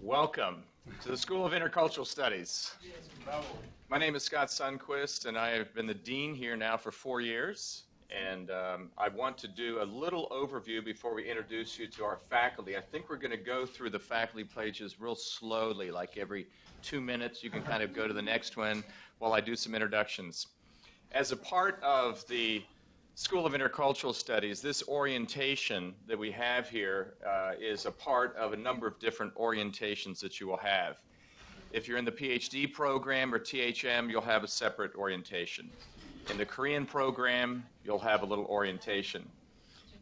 Welcome to the School of Intercultural Studies. My name is Scott Sundquist, and I have been the dean here now for 4 years. And I want to do a little overview before we introduce you to our faculty. I think we're going to go through the faculty pages real slowly, like every 2 minutes. You can kind of go to the next one while I do some introductions. As a part of the School of Intercultural Studies, this orientation that we have here is a part of a number of different orientations that you will have. If you're in the PhD program or THM, you'll have a separate orientation. In the Korean program, you'll have a little orientation.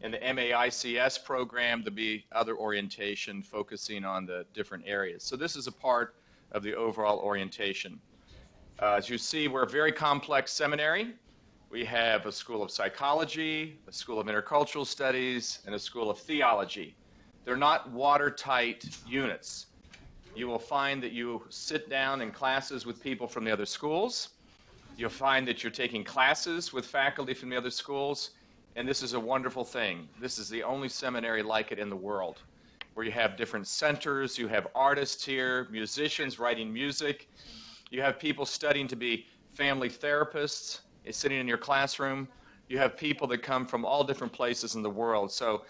In the MAICS program, there'll be other orientation focusing on the different areas. So this is a part of the overall orientation. As you see, we're a very complex seminary. We have a School of Psychology, a School of Intercultural Studies, and a School of Theology. They're not watertight units. You will find that you sit down in classes with people from the other schools. You'll find that you're taking classes with faculty from the other schools, and this is a wonderful thing. This is the only seminary like it in the world, where you have different centers, you have artists here, musicians writing music, you have people studying to be family therapists sitting in your classroom, you have people that come from all different places in the world. So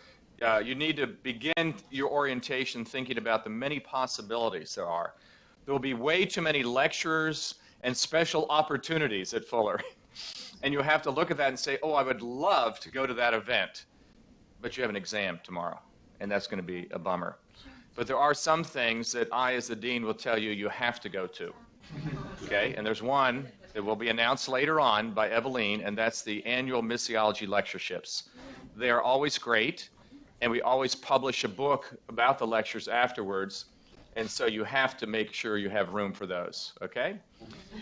you need to begin your orientation thinking about the many possibilities there are. There will be way too many lecturers and special opportunities at Fuller. And you'll have to look at that and say, oh, I would love to go to that event. But you have an exam tomorrow, and that's going to be a bummer. But there are some things that I, as the dean, will tell you you have to go to. Okay? And there's one that will be announced later on by Eveline, and that's the annual missiology lectureships. They are always great, and we always publish a book about the lectures afterwards. And so you have to make sure you have room for those, okay?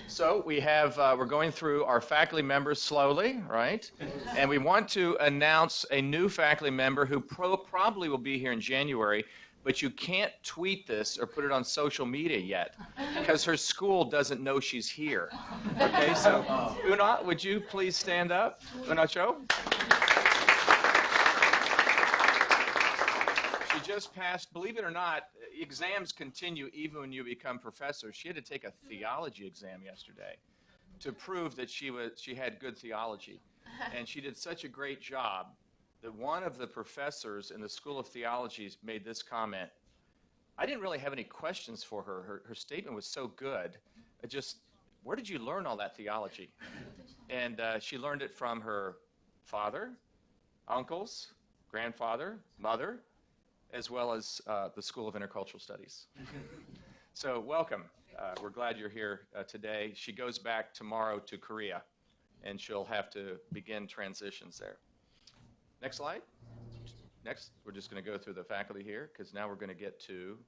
So we have, we're going through our faculty members slowly, right? And we want to announce a new faculty member who probably will be here in January, but you can't tweet this or put it on social media yet because her school doesn't know she's here, okay? So, Una, would you please stand up? Una Cho? Just passed, believe it or not, exams continue even when you become professors. She had to take a theology exam yesterday to prove that she had good theology. And she did such a great job that one of the professors in the School of Theology made this comment. I didn't really have any questions for her. Her statement was so good. Where did you learn all that theology? And she learned it from her father, uncles, grandfather, mother, as well as the School of Intercultural Studies. So welcome. We're glad you're here today. She goes back tomorrow to Korea, and she'll have to begin transitions there. Next slide. Next, we're just going to go through the faculty here, because now we're going to get to,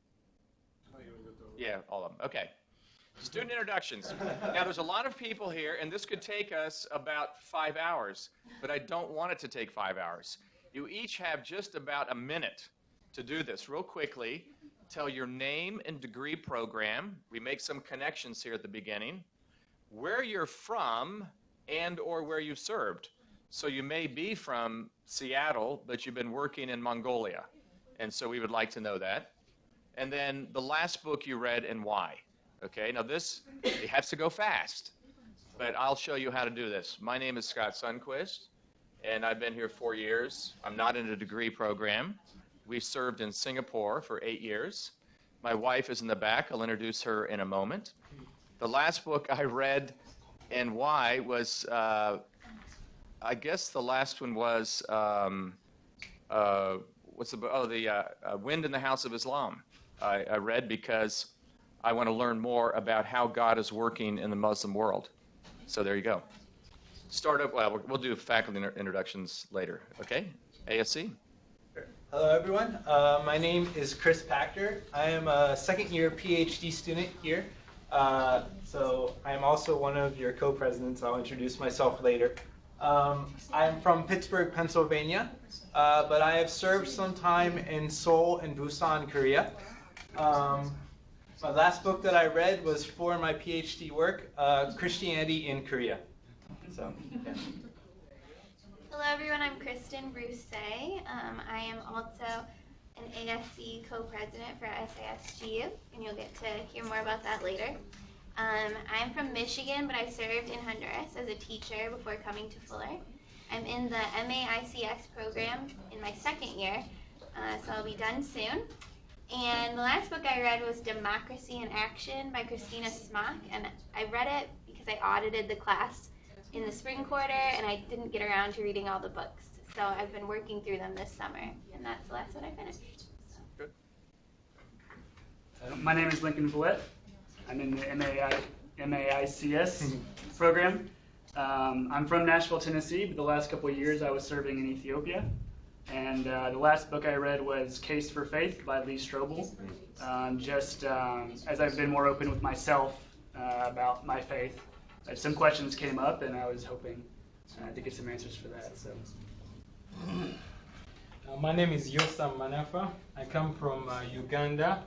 yeah, all of them. Okay. Student introductions. Now, there's a lot of people here, and this could take us about 5 hours, but I don't want it to take 5 hours. You each have just about a minute to do this. Real quickly, tell your name and degree program. We make some connections here at the beginning. Where you're from and or where you've served. So you may be from Seattle, but you've been working in Mongolia. And so we would like to know that. And then the last book you read and why. Okay, now this, it has to go fast, but I'll show you how to do this. My name is Scott Sundquist, and I've been here 4 years. I'm not in a degree program. We served in Singapore for 8 years. My wife is in the back. I'll introduce her in a moment. The last book I read and why was, I guess the last one was, what's the book? Oh, the Wind in the House of Islam. I read because I want to learn more about how God is working in the Muslim world. So there you go. We'll do faculty introductions later. Okay? ASC. Hello, everyone. My name is Chris Pachter. I am a second-year PhD student here. So I'm also one of your co-presidents. I'll introduce myself later. I'm from Pittsburgh, Pennsylvania, but I have served some time in Seoul and Busan, Korea. My last book that I read was for my PhD work, Christianity in Korea. So, yeah. Hello everyone, I'm Kristin Brucei. I am also an ASC co-president for SASGU, and you'll get to hear more about that later. I'm from Michigan, but I served in Honduras as a teacher before coming to Fuller. I'm in the MAICS program in my second year, so I'll be done soon. And the last book I read was Democracy in Action by Christina Smock, and I read it because I audited the class in the spring quarter, and I didn't get around to reading all the books. So I've been working through them this summer, and that's the last one I finished. Good. My name is Lincoln Villette. I'm in the MAICS program. I'm from Nashville, Tennessee, but the last couple of years I was serving in Ethiopia. And the last book I read was Case for Faith by Lee Strobel. As I've been more open with myself about my faith, some questions came up, and I was hoping to get some answers for that. So. My name is Yosam Manafa. I come from Uganda,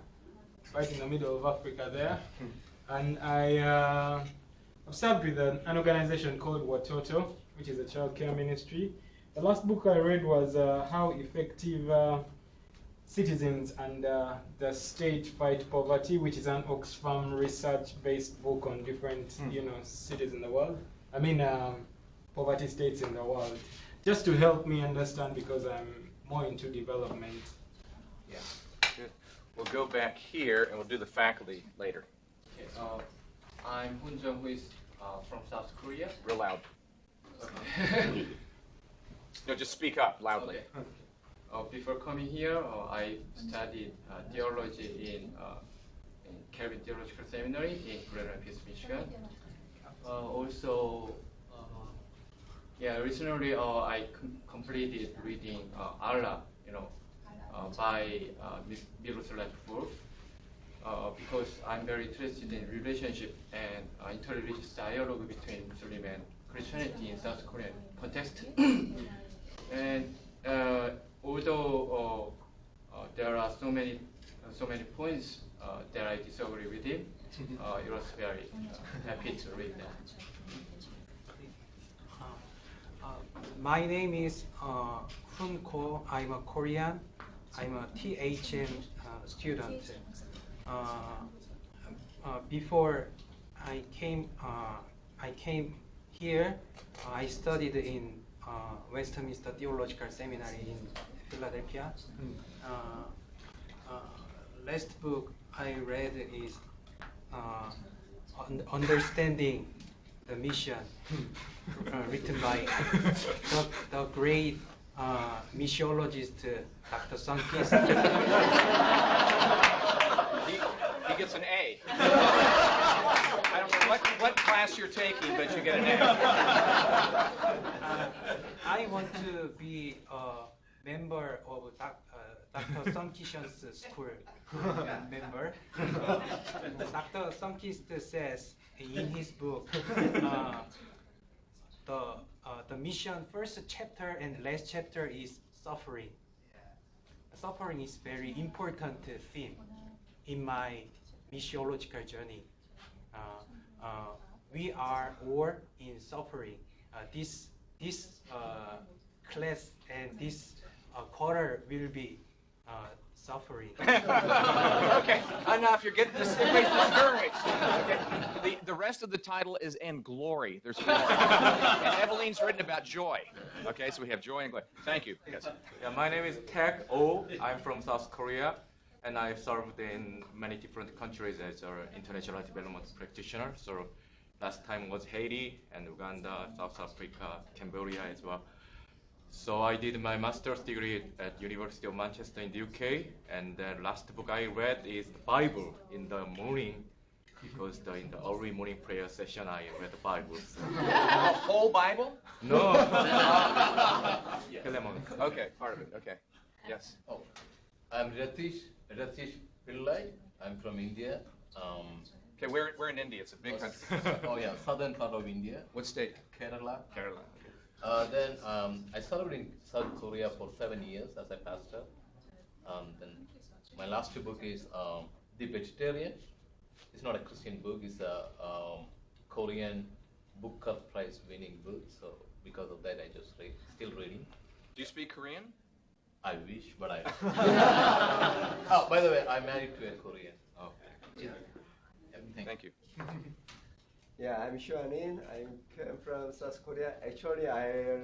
right in the middle of Africa there. And I've served with an organization called Watoto, which is a child care ministry. The last book I read was How Effective Citizens and the State Fight Poverty, which is an Oxfam research-based book on different cities in the world. Poverty states in the world. Just to help me understand, because I'm more into development. Yeah. Good. We'll go back here and we'll do the faculty later. Okay. I'm Hoon Jung-woo from South Korea. Real loud. Okay. No, just speak up loudly. Okay. Before coming here, I studied theology in Calvin Theological Seminary in Grand Rapids, Michigan. Recently I completed reading Allah, by Miroslav Volf, because I'm very interested in relationship and interreligious dialogue between Muslim and Christianity in South Korean context. And although there are so many points that I disagree with him, it was very happy to read that. My name is Hoon Ko. I'm a Korean. I'm a THM student. Before I came here, I studied in Westminster Theological Seminary in Philadelphia. Last book I read is Understanding the Mission, written by the great missiologist Dr. Sunkist. He gets an A. I don't know what class you're taking, but you get an A. I want to be a member of Dr. Sunkist's school member. Dr. Sunkist says in his book, the mission first chapter and last chapter is suffering. Suffering is very important theme in my missiological journey. We are all in suffering. This class and this quarter will be suffering. Okay, enough. You're getting discouraged. Okay. The rest of the title is "And Glory." There's glory. And Eveline's written about joy. Okay, so we have joy and glory. Thank you. Yes. Yeah, my name is Tak Oh. I'm from South Korea, and I served in many different countries as an international development practitioner. So last time was Haiti and Uganda, South Africa, Cambodia as well. So I did my master's degree at University of Manchester in the UK, and the last book I read is the Bible in the morning, because in the early morning prayer session I read the Bible. The whole Bible? No. Okay, part of it. Okay. Yes. Oh, I'm Ratish Pillai. I'm from India. Okay, we're in India. It's a big country. Oh yeah, southern part of India. What state? Kerala. Kerala. Then I served in South Korea for 7 years as a pastor. Then my last book is The Vegetarian. It's not a Christian book. It's a Korean Booker Prize winning book. So because of that, I just still reading. Do you speak Korean? I wish, but I. Oh, by the way, I'm married to a Korean. Oh, Thank you. Yeah, I'm Shuanin. I came from South Korea. Actually, I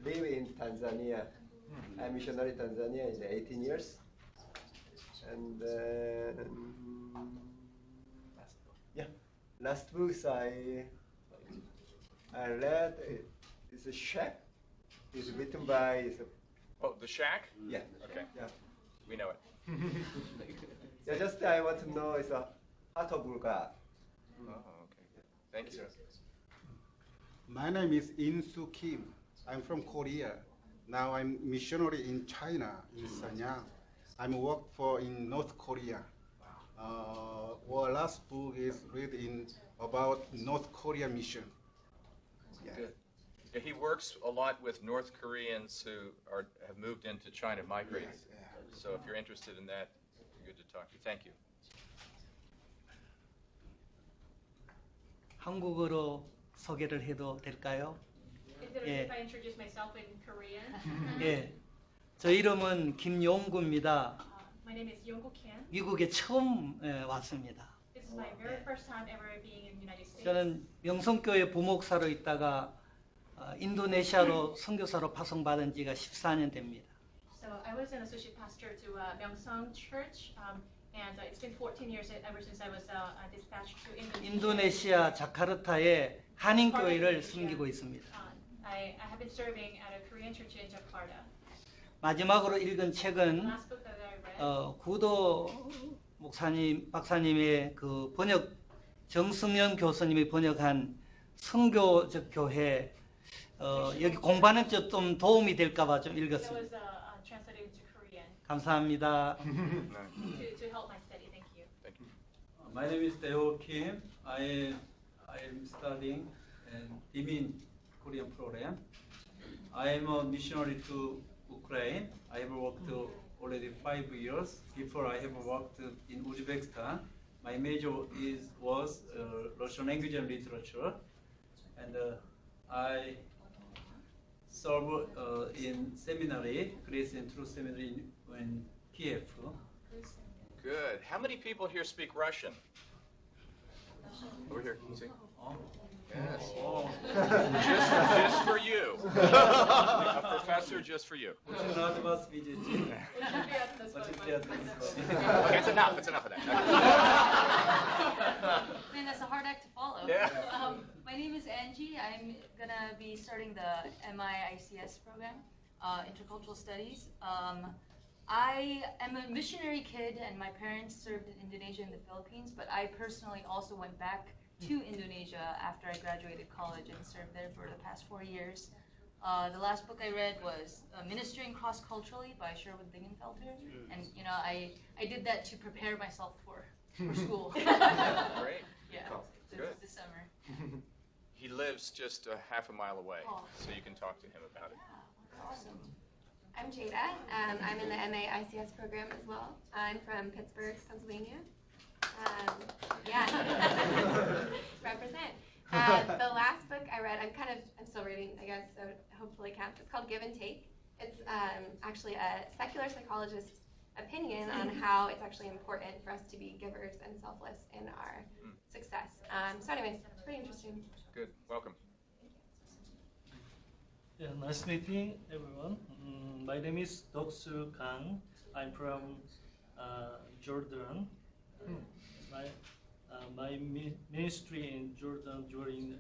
live in Tanzania. I'm missionary in Tanzania in 18 years. And yeah, last books I read is a Shack. It's written by Oh, The Shack? yeah. Okay. Yeah. We know it. Yeah, just I want to know it's a Heart of Bulger. Oh, okay. Thank you. My name is In-Soo Kim. I'm from Korea. Now I'm missionary in China, in Sanyang. I'm work for in North Korea. Our last book is written about North Korea mission. Yeah. Good. Yeah, he works a lot with North Koreans who have moved into China, migrated. Yeah. So if you're interested in that, good to talk to you. Thank you. 한국어로 소개를 해도 될까요? Is it okay if I introduce myself in Korean? 예. 저 이름은 김용구입니다. My name is Yonggu Kim. 미국에 처음 왔습니다. This is my very first time ever being in the United States. 저는 명성교회 부목사로 있다가 인도네시아로 선교사로 파송받은 지가 14년 됩니다. So I was an associate pastor to Myeongsong Church, and it's been 14 years ever since I was dispatched to Indonesia. 인도네시아 자카르타에 한인교회를 섬기고 있습니다. I have been serving at a Korean church in Jakarta. 마지막으로 읽은 The 책은 last book that I read 구도 목사님, 박사님의 그 번역 정승연 교수님이 번역한 선교적 교회 여기 공부하는 좀 도움이 될까봐 좀 that 읽었습니다. was translated into Korean 감사합니다. to help my study. Thank you. My name is Deo Kim. I am studying in Dimin Korean program. I am a missionary to Ukraine. I have worked already 5 years. Before I have worked in Uzbekistan. My major was Russian language and literature, and I serve in seminary, Grace and Truth Seminary in Kiev. Good. How many people here speak Russian? Over here. See? Yes. Just for you. A professor just for you. Очень рад вас видеть. Очень приятно. Okay, it's enough. It's enough of that. Man, that's a hard act to follow. Yeah. My name is Angie. I'm gonna be starting the MIICS program, Intercultural Studies. I am a missionary kid, and my parents served in Indonesia and the Philippines, but I personally also went back to Indonesia after I graduated college and served there for the past 4 years. The last book I read was Ministering Cross-Culturally by Sherwood Dingenfelter, and I did that to prepare myself for school. Great. Yeah, Good. this summer. He lives just a half a mile away, Oh. so you can talk to him about it. Awesome. I'm Jada. I'm in the MA ICS program as well. I'm from Pittsburgh, Pennsylvania. Yeah, represent. The last book I read, I'm still reading, I guess, so hopefully counts. It's called Give and Take. It's actually a secular psychologist's opinion on how it's actually important for us to be givers and selfless in our success. So anyways, it's pretty interesting. Good. Welcome. Yeah, nice meeting everyone. My name is Doksu Kang. I'm from Jordan. My ministry in Jordan during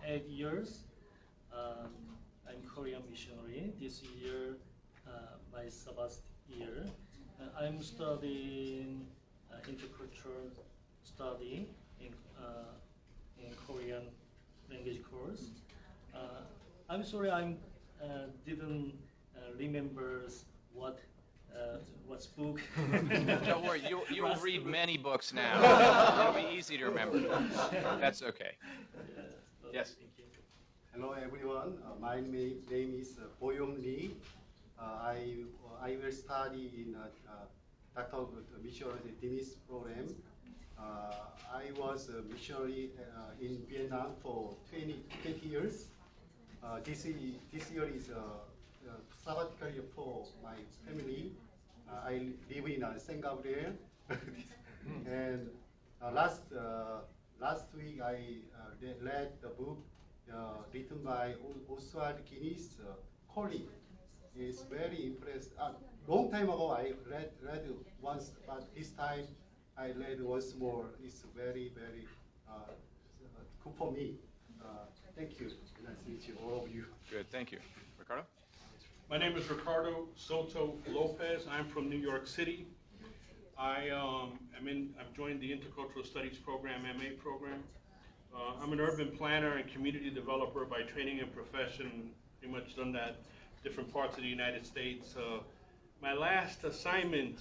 8 years. I'm Korean missionary. This year, my Sabbath year. I'm studying intercultural study in Korean language course. I'm sorry, I didn't remember what's book. Don't worry, you'll read many books now. It'll be easy to remember. That's okay. Yes. Hello everyone. My name is Boyong Lee. I will study in Dr. Missionary Dennis program. I was a missionary in Vietnam for 20 years. This year is sabbatical year for my family. I live in San Gabriel, and last week I read the book written by Oswald Guinness, Collie. It's very impressed. Long time ago I read once, but this time I read once more. It's very good for me. Thank you. Nice to meet you, all of you. Good, thank you. Ricardo? My name is Ricardo Soto Lopez. I'm from New York City. I've joined the Intercultural Studies program, MA program. I'm an urban planner and community developer by training and profession. Pretty much done that different parts of the United States. My last assignment,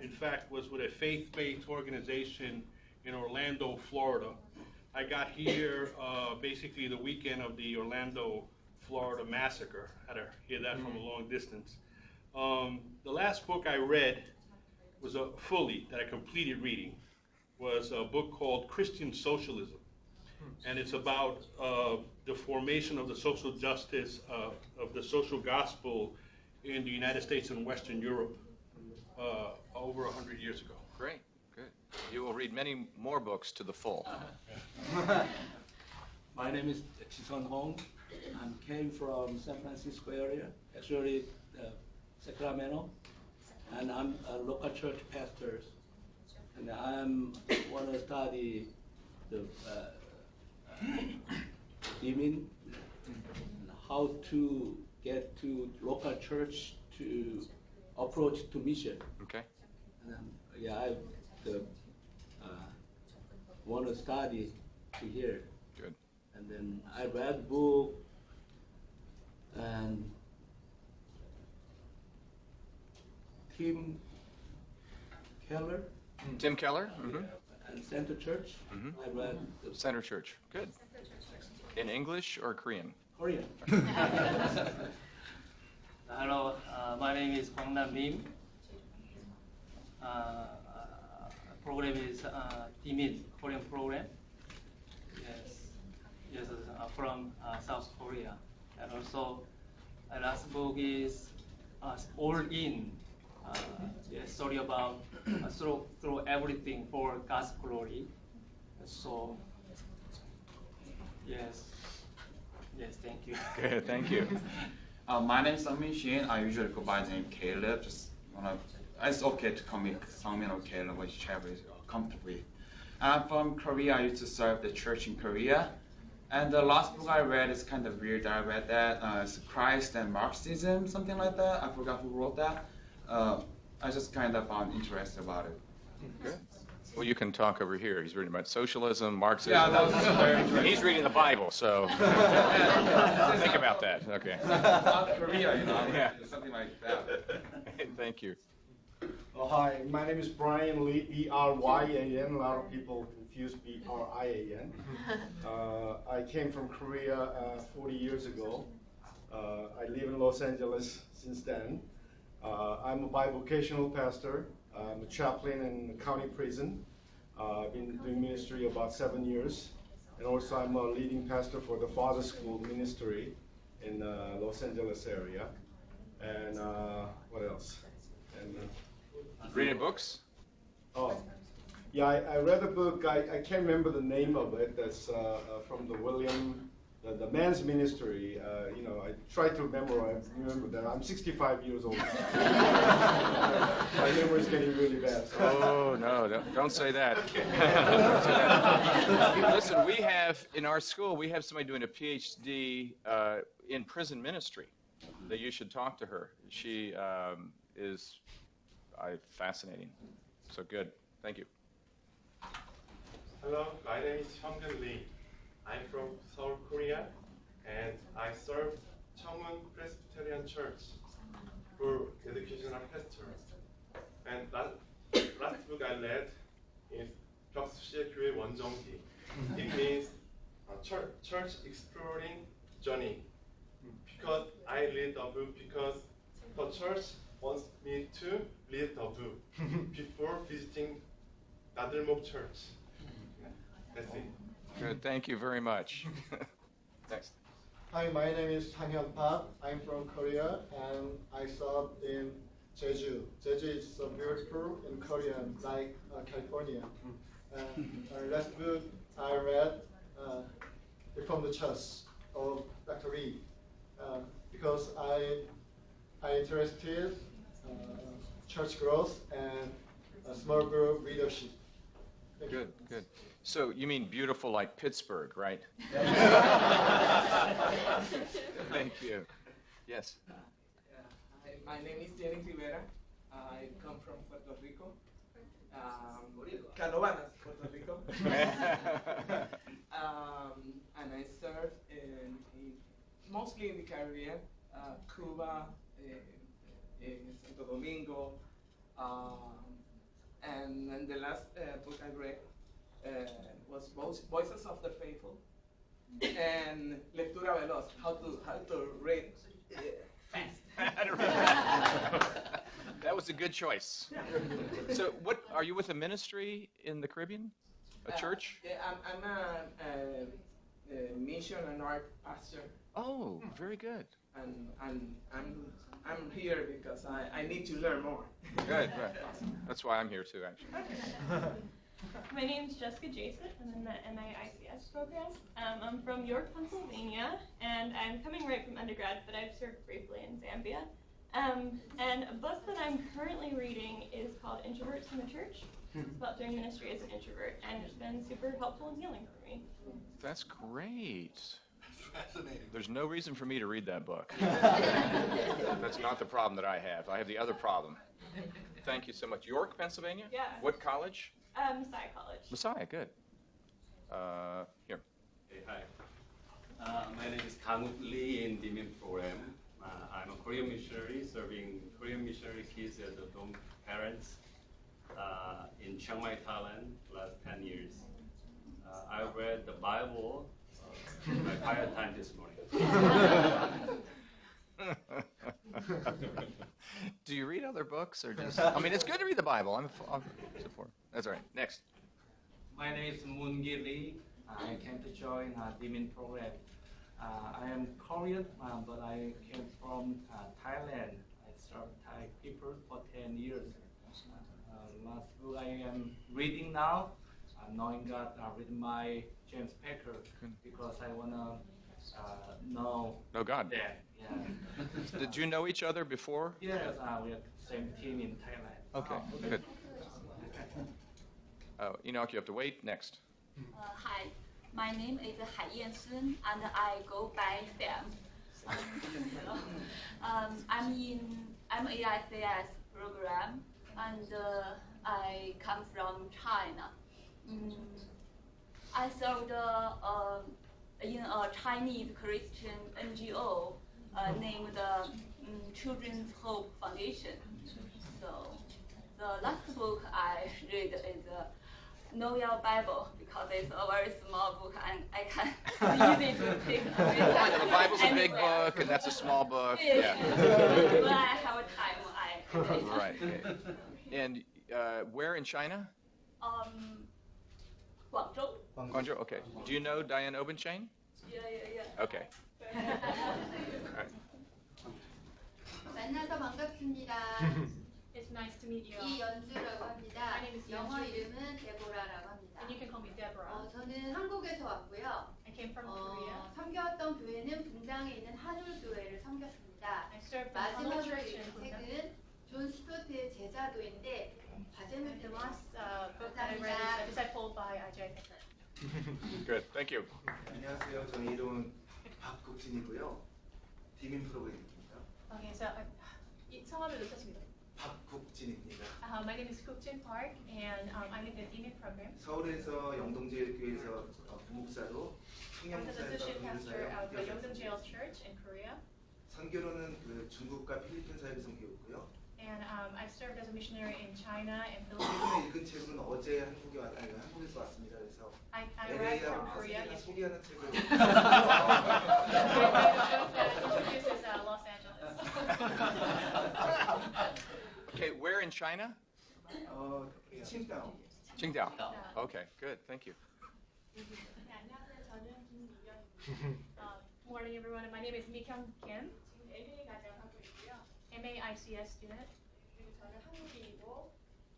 in fact, was with a faith-based organization in Orlando, Florida. I got here basically the weekend of the Orlando, Florida massacre. Had to hear that from a long distance. The last book I read was that I completed reading, was a book called Christian Socialism. And it's about the formation of the social justice, of the social gospel in the United States and Western Europe over 100 years ago. Great, good. You will read many more books to the full. My name is Chison Hong. I came from San Francisco area, actually Sacramento, and I'm a local church pastor. And I want to study the giving, how to get to local church to approach to mission. Okay. And I want to study to here. Good. And then I read book and Tim Keller. Tim Keller? Mm-hmm. And Center Church. Mm-hmm. I read Center Church. Good. In English or Korean? Korean. Hello, my name is Kwang Nam Lim. Program is Dimin Korean program. Yes, from South Korea. And also, last book is All In. Story about through everything for God's glory. So, yes, thank you. Good, thank you. My name is Sungmin Shin. I usually go by the name Caleb. It's okay to call me Sungmin or Caleb, whichever is comfortable with. I'm from Korea. I used to serve the church in Korea. And the last book I read is kind of weird. I read that it's Christ and Marxism, something like that. I forgot who wrote that. I just kind of found interested about it. Good. Well, you can talk over here. He's reading about socialism, Marxism. Yeah, that was very interesting. He's reading the Bible, so think about that. Okay. South Korea, Yeah. Something like that. Thank you. Oh, hi, my name is Brian Lee, B-R-Y-A-N. A lot of people confuse B-R-I-A-N. I came from Korea 40 years ago. I live in Los Angeles since then. I'm a bivocational pastor. I'm a chaplain in the county prison. I've been doing ministry about 7 years. And also I'm a leading pastor for the Father School ministry in Los Angeles area. And what else? And, reading books? Oh, yeah, I read a book. I can't remember the name of it. That's from the men's ministry. I try to remember that. I'm 65 years old. My memory is getting really bad. So. Oh, no, don't say that. Listen, we have, in our school, we have somebody doing a PhD in prison ministry that you should talk to her. She is fascinating. So good. Thank you. Hello, my name is Hyung-Gun Lee. I'm from Seoul, Korea, and I serve Cheongwon Presbyterian Church for educational pastor. And last book I read is 벽수시의 교회 원정기. It means church exploring journey. Because I read the book because the church wants me to read the book before visiting Nadelmok Church. That's it. Good. Thank you very much. Next. Hi, my name is Sang-hyun Park. I'm from Korea and I served in Jeju. Jeju is so beautiful in Korea, like California. Last book I read, From the Church of Dr. Lee, because I interested church growth and small group leadership. Good, good. So you mean beautiful like Pittsburgh, right? Thank you. Yes. My name is Jenny Rivera. I come from Puerto Rico. Canovanas, Puerto Rico. And I serve mostly in the Caribbean, Cuba, Santo Domingo. And the last book I read was Voices of the Faithful and Lectura Veloz, how to read fast. That was a good choice. So, what are you with a ministry in the Caribbean? A church? Yeah, I'm a mission and art pastor. Oh, very good. And I'm here because I need to learn more. Good, right. That's why I'm here too, actually. My name is Jessica Jason. I'm in the MIICS program. I'm from York, Pennsylvania, and I'm coming right from undergrad, but I've served briefly in Zambia. And a book that I'm currently reading is called Introverts in the Church. It's about doing ministry as an introvert, and it's been super helpful and healing for me. That's great. Fascinating. There's no reason for me to read that book. That's not the problem that I have. I have the other problem. Thank you so much. York, Pennsylvania? Yeah. What college? Messiah College. Messiah, good. Here. Hey, hi. My name is Kang-wook Lee in Dimin program. I'm a Korean missionary serving Korean missionary kids as adult parents in Chiang Mai, Thailand, last 10 years. I read the Bible in my quiet time this morning. Do you read other books or just? I mean, it's good to read the Bible. I'm for. That's all right. Next. My name is Moon-gi Lee. I came to join Dimin program. I am Korean, but I came from Thailand. I served Thai people for 10 years. Last book I am reading now, Knowing God, reading my James Packer because I want to know God. that. Yeah. Did you know each other before? Yes, we are same team in Thailand. Okay, good. Oh, Enoch, you have to wait. Next. Hi, my name is Hai Yan Sun, and I go by Sam. I'm in MIICS program, and I come from China. I served in a Chinese Christian NGO named Children's Hope Foundation. So the last book I read is Know Your Bible because it's a very small book and I can easy to take. The Bible's a big book and that's a small book. Yeah. When I have time, I. Right. Okay. And where in China? Guangzhou. Guangzhou. Okay. Do you know Diane Obenchain? Yeah. Okay. All right. 만나서 반갑습니다. It's nice to meet you. 이연주라고 합니다. My name is 영어 Yeonju. 이름은 데보라라고 합니다. And you can call me Deborah. 저는 한국에서 왔고요. I came from Korea. 섬겼던 교회는 분당에 있는 한울 교회를 섬겼습니다. I served in 마지막으로 Hanul Church in 읽은 Bundang. 책은 존 스토트의 제자도인데 과제는 The last book that I read is Discipled by I.J. Packer. Good. Thank you. 안녕하세요. 저 이름은 박국진이고요. 디민 프로그램입니다. Okay, so 성함을 놓쳤습니다. 박국진입니다. My name is Kook-jin Park, and I'm in the DMIN program. 서울에서 영동제일교회에서 부목사로 I'm the 청년사에서 associate pastor 교회사에 of the 함께 Yeongdong Jail 하셨습니다. Church in Korea, 선교로는 그 중국과 필리핀 사역을 섬겼고요. and I've served as a missionary in China and 최근에 Philippines. 읽은 책은 어제 한국에서 왔습니다. 그래서 I arrived from LA와 Korea 라스베가스 yesterday. 소개하는 책을 Introduces Los Angeles. Okay. Where in China? 칭다오. Qingdao. Okay. Good. Thank you. 네, 안녕하세요. 저는 김미경입니다. Morning, everyone. My name is Mi-kyung Kim. 지금 MA 과정하고 있고요. MA ICS student. 그리고 저는 한국인이고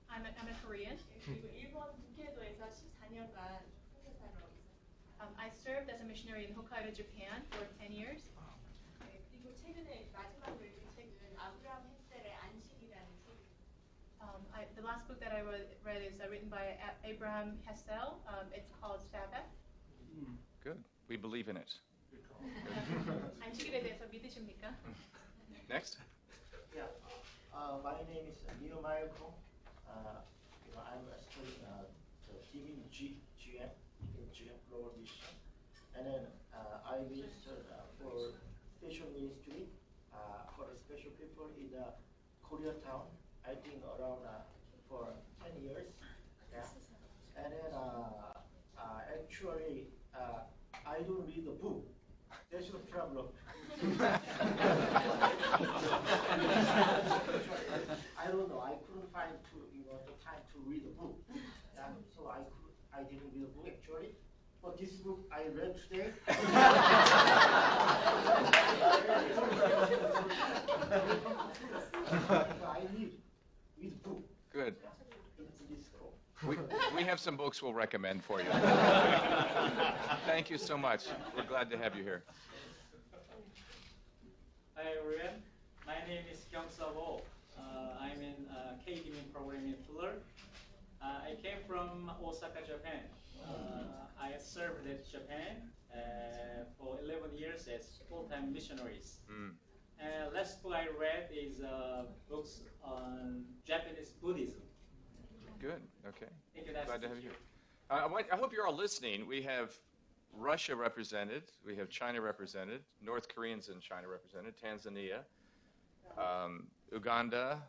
I'm a Korean. 그리고 일본 북해도에서 14년간 선교사로 있었습니다. I served as a missionary in Hokkaido, Japan for 10 years. 네, 그리고 최근에 마지막으로 읽은 책은 아브라함 헬셀의 안식이라는 책입니다. The last book that I read is written by Abraham Hessel. It's called Sabbath. Good. We believe in it. 안식일에 대해서 믿으십니까? Next. Yeah. My name is Nehemiah Kong. I'm studying the team in GM Global Mission, and then I ministered for special ministry for the special people in Koreatown. I think around for 10 years. Yeah. And then actually I don't read the book. That's the problem. I don't know. I couldn't find the time to read the book, and so I didn't read the book actually. But this book I read today. I need read book. Good. In this school. We have some books we'll recommend for you. Thank you so much. We're glad to have you here. Hi everyone. My name is Kyung-Sub. I'm in K-Dimin program in Fuller. I came from Osaka, Japan. I served in Japan for 11 years as full-time missionaries. Last book I read is books on Japanese Buddhism. Good. Okay. Thank you. Glad to have you here. I hope you're all listening. We have Russia represented. We have China represented. North Koreans and China represented. Tanzania. Uganda.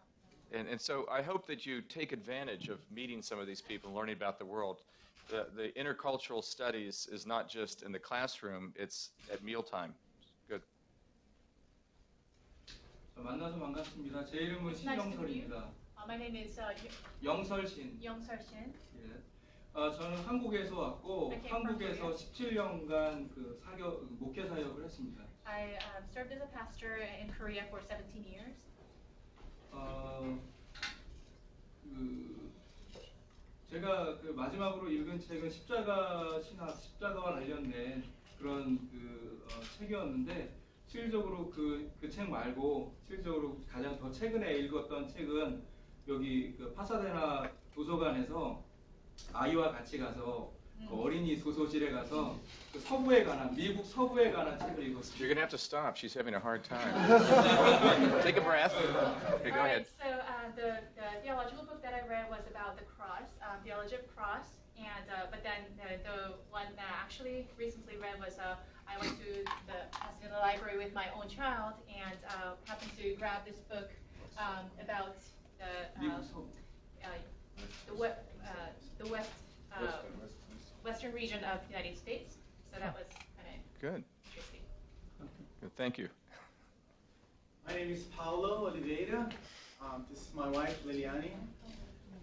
And so I hope that you take advantage of meeting some of these people and learning about the world. The intercultural studies is not just in the classroom, it's at mealtime. Good. 만나서 반갑습니다. 제 이름은 It's nice to meet you. 신영설입니다. My name is 영설신. Young-Seo-shin. 예. 저는 한국에서 왔고 I came from 한국에서 17년간 그 목회 사역을 했습니다. I served as a pastor in Korea for 17 years. 제가 그 마지막으로 읽은 책은 십자가 신학, 십자가와 관련된 그런 책이었는데 실질적으로 그 책 말고 실질적으로 가장 더 최근에 읽었던 책은 여기 그 파사데나 도서관에서 아이와 같이 가서 그 어린이 도서실에 가서 그 서부에 관한 미국 서부에 관한 책을 읽었습니다. You're going to have to stop. She's having a hard time. Take a breath. Okay, go ahead. So the theological book that I read was about the cross, theology of cross, and but then the one that I actually recently read was I went to the library with my own child and happened to grab this book about the western region of the United States. So that was kind of Good. interesting. Good. Thank you. My name is Paulo Oliveira. This is my wife, Liliani.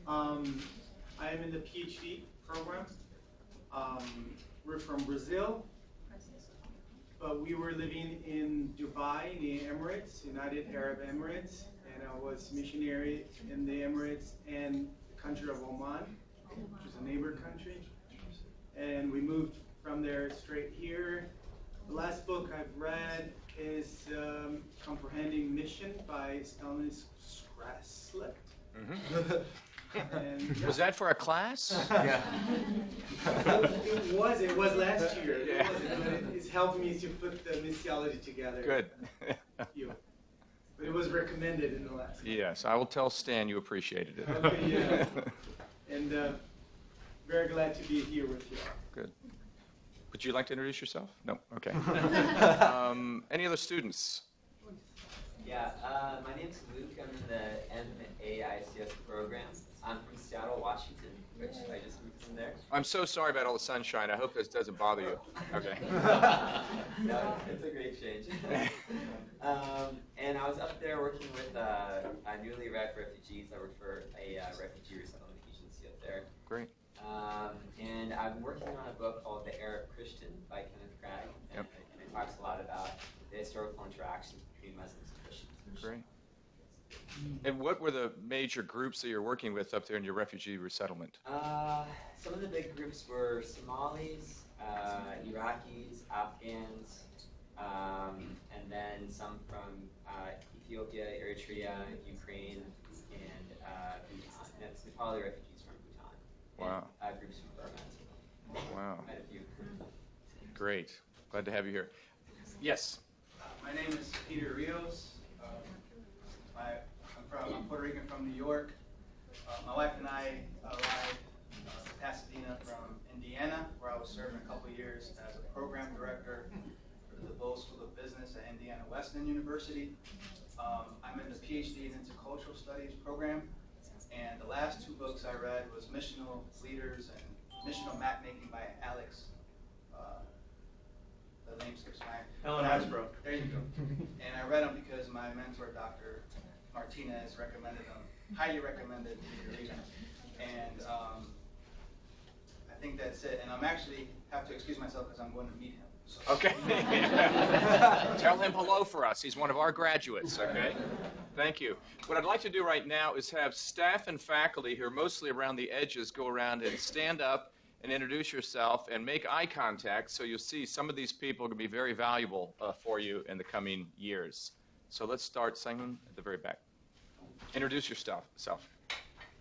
I am in the PhD program. We're from Brazil, but we were living in Dubai, in the Emirates, United Arab Emirates, and I was missionary in the Emirates and the country of Oman, which is a neighbor country. And we moved from there straight here. The last book I've read is Comprehending Mission by Stanisław Skraslek. Mm-hmm. Was that for a class? Yeah. It was last year. Yeah. It's helped me to put the missiology together. Good. But it was recommended in the last. Yes, I will tell Stan you appreciated it. Okay, yeah. And very glad to be here with you. Good. Would you like to introduce yourself? No? Okay. Any other students? Yeah, my name's Luke. I'm in the MAICS program. I'm from Seattle, Washington, which I just moved from there. I'm so sorry about all the sunshine. I hope this doesn't bother you. Okay. No, it's a great change. And I was up there working with newly arrived refugees. I worked for a refugee resettlement agency up there. Great. And I'm working on a book called The Arab Christian by Kenneth Cragg. Yep. And it talks a lot about historical interactions between Muslims and Christians. Great. And what were the major groups that you're working with up there in your refugee resettlement? Some of the big groups were Somalis, Iraqis, Afghans, and then some from Ethiopia, Eritrea, Ukraine, and Nepali refugees from Bhutan. Wow. And groups from Burma as well. Wow. Quite a few. Great. Glad to have you here. Yes. My name is Peter Rios. I'm Puerto Rican from New York. My wife and I arrived to Pasadena from Indiana, where I was serving a couple of years as a program director for the DeVoe School of Business at Indiana Wesleyan University. I'm in the PhD in Intercultural Studies program, and the last two books I read was Missional Leaders and Missional Mapmaking by Alex. The name skips my Ellen Hasbro. There you go. And I read them because my mentor, Dr. Martinez, recommended them, highly recommended me to read them. And I think that's it. And I'm actually have to excuse myself because I'm going to meet him. So. Okay. Tell him hello for us. He's one of our graduates, okay? Thank you. What I'd like to do right now is have staff and faculty who are mostly around the edges go around and stand up and introduce yourself and make eye contact, so you'll see some of these people can be very valuable for you in the coming years. So let's start, Simon, at the very back. Introduce yourself.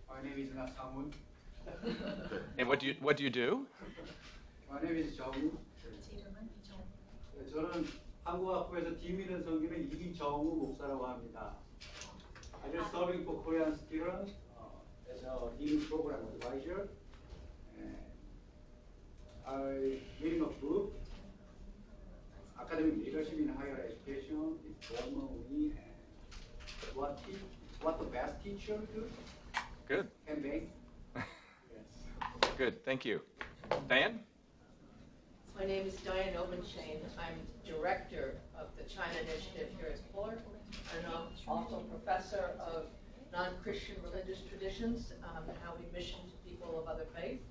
My name is Nasamun. And what do you do? My name is 정우. 저는 한국학부에서 디미는 성기는 이정우 목사라고 합니다. I just serving for Korean students as a dean program advisor. I'm reading a book, Academic Leadership in Higher Education. It's formally what the best teacher do. Good. Can make. Yes. Good. Thank you. Diane? My name is Diane Obenshane. I'm director of the China Initiative here at Fuller, and I'm also professor of non-Christian religious traditions and how we mission to people of other faiths.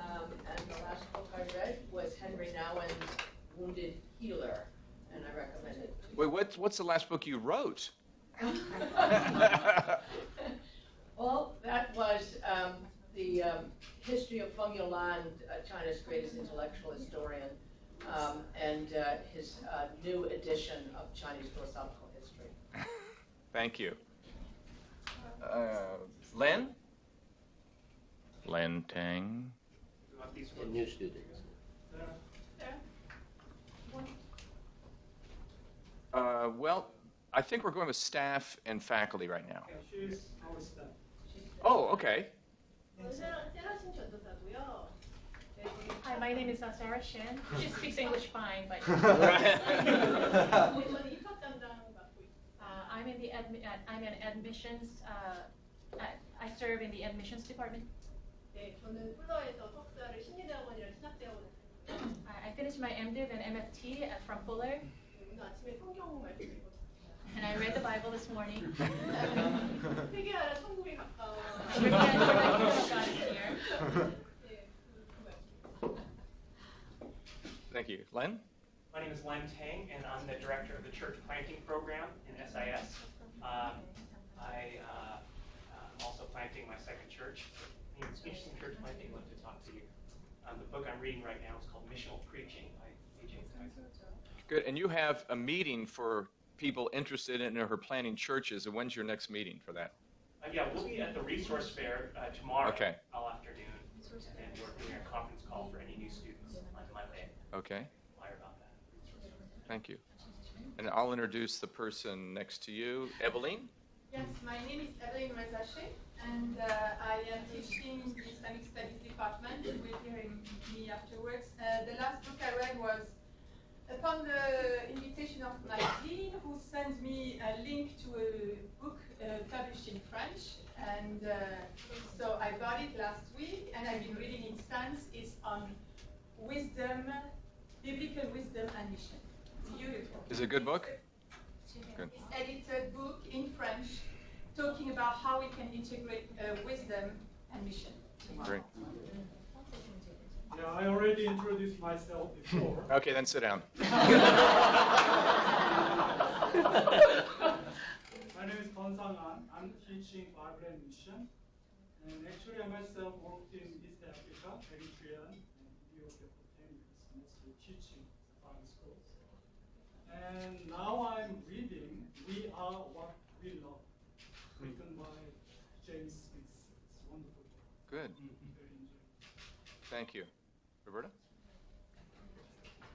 And the last book I read was Henry Nouwen's Wounded Healer, and I recommend it. Wait, what's the last book you wrote? Well, that was the history of Feng Youlan, China's greatest intellectual historian, and his new edition of Chinese philosophical history. Thank you. Len? Len Tang. A new student. Well, I think we're going with staff and faculty right now. She's our staff. Oh, okay. Hi, my name is Sarah Shen. She speaks English fine, but I'm in admissions. I serve in the admissions department. I finished my MDiv and MFT from Fuller. And I read the Bible this morning. Thank you. Len? My name is Len Tang, and I'm the director of the church planting program in SIS. I'm also planting my second church. If it's interesting church planting, I'd love to talk to you. The book I'm reading right now is called Missional Preaching by A.J. Tyson. Good. And you have a meeting for people interested in or planning churches. And when's your next meeting for that? Yeah, we'll be at the resource fair tomorrow Okay. all afternoon. And we're doing a conference call for any new students on Monday. Okay. Flyer about that. Thank you. And I'll introduce the person next to you, Eveline. Yes, my name is Eveline Rezache, and I am teaching the Islamic Studies department. You will hear me afterwards. The last book I read was upon the invitation of my dean, who sent me a link to a book published in French, and so I bought it last week, and I've been reading it since. It's on wisdom, biblical wisdom and mission. It's beautiful. Is it a good book? Good. It's edited book in French, talking about how we can integrate wisdom and mission. Great. Yeah, I already introduced myself before. Okay, then sit down. My name is Kon Sang-an. I'm teaching Bible and mission. And actually, I myself worked in East Africa, Eritrea, and Ethiopia for 10 years, mostly teaching Bible schools. And now I'm reading We Are What We Love, written by James Smith. It's a wonderful book. Good. Very enjoyable. Thank you. Roberta?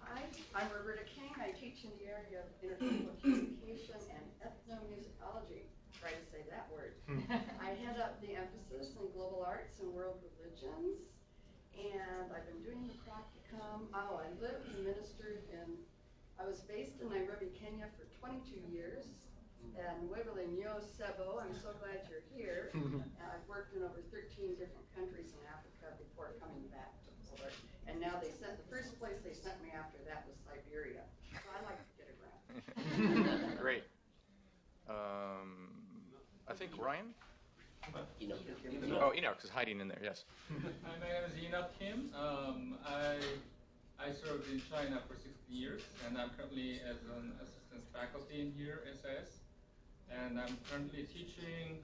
Hi, I'm Roberta King. I teach in the area of intercultural communication and ethnomusicology. Try to say that word. I head up the emphasis in global arts and world religions, and I've been doing the practicum. Oh, I lived and ministered I was based in Nairobi, Kenya for 22 years, and Nuevo León, Cebu. I'm so glad you're here. I've worked in over 13 different countries in Africa before coming back to Bulger. And now the first place they sent me after that was Siberia. So I like to get around. Great. I think Ryan? Oh, Enoch is hiding in there, yes. Hi, my name is Enoch Kim. I served in China for 16 years, and I'm currently as an assistant faculty in here, SAS. And I'm currently teaching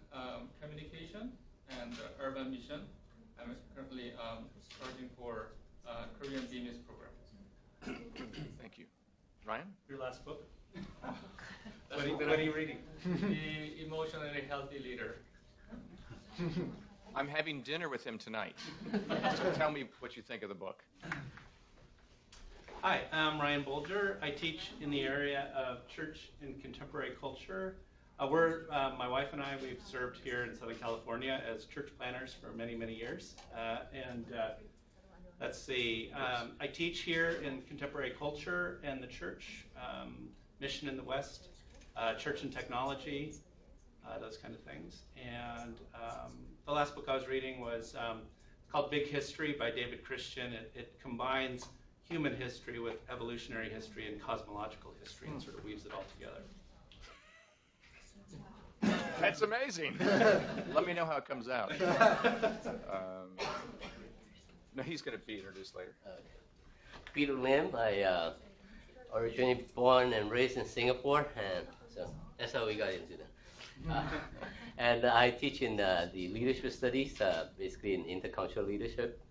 communication and urban mission. I'm currently charging for Korean Bemis program. Thank you. Ryan? Your last book? What are you reading? The Emotionally Healthy Leader. I'm having dinner with him tonight. So tell me what you think of the book. Hi, I'm Ryan Bulger. I teach in the area of church and contemporary culture. My wife and I, we've served here in Southern California as church planners for many, many years. Let's see, I teach here in contemporary culture and the church, mission in the West, church and technology, those kind of things. And the last book I was reading was called Big History by David Christian. It combines human history with evolutionary history and cosmological history and sort of weaves it all together. That's amazing. Let me know how it comes out. No, he's going to be introduced later. Peter Lim. I originally born and raised in Singapore, and so that's how we got into that. And I teach in the leadership studies, basically in intercultural leadership.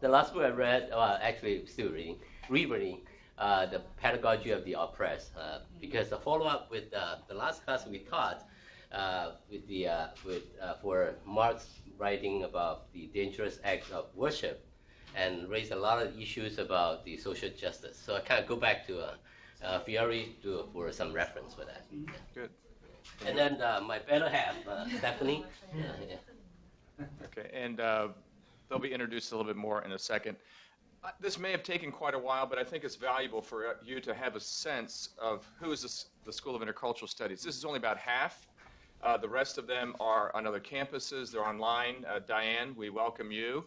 The last book I read, actually still rereading, The Pedagogy of the Oppressed, because the follow-up with the last class we taught, for Mark's writing about the dangerous act of worship, and raised a lot of issues about the social justice. So I kind of go back to Fiore for some reference for that. Good. And then my better half, Stephanie. Okay, and they'll be introduced a little bit more in a second. This may have taken quite a while, but I think it's valuable for you to have a sense of who is the School of Intercultural Studies. This is only about half. The rest of them are on other campuses. They're online. Diane, we welcome you.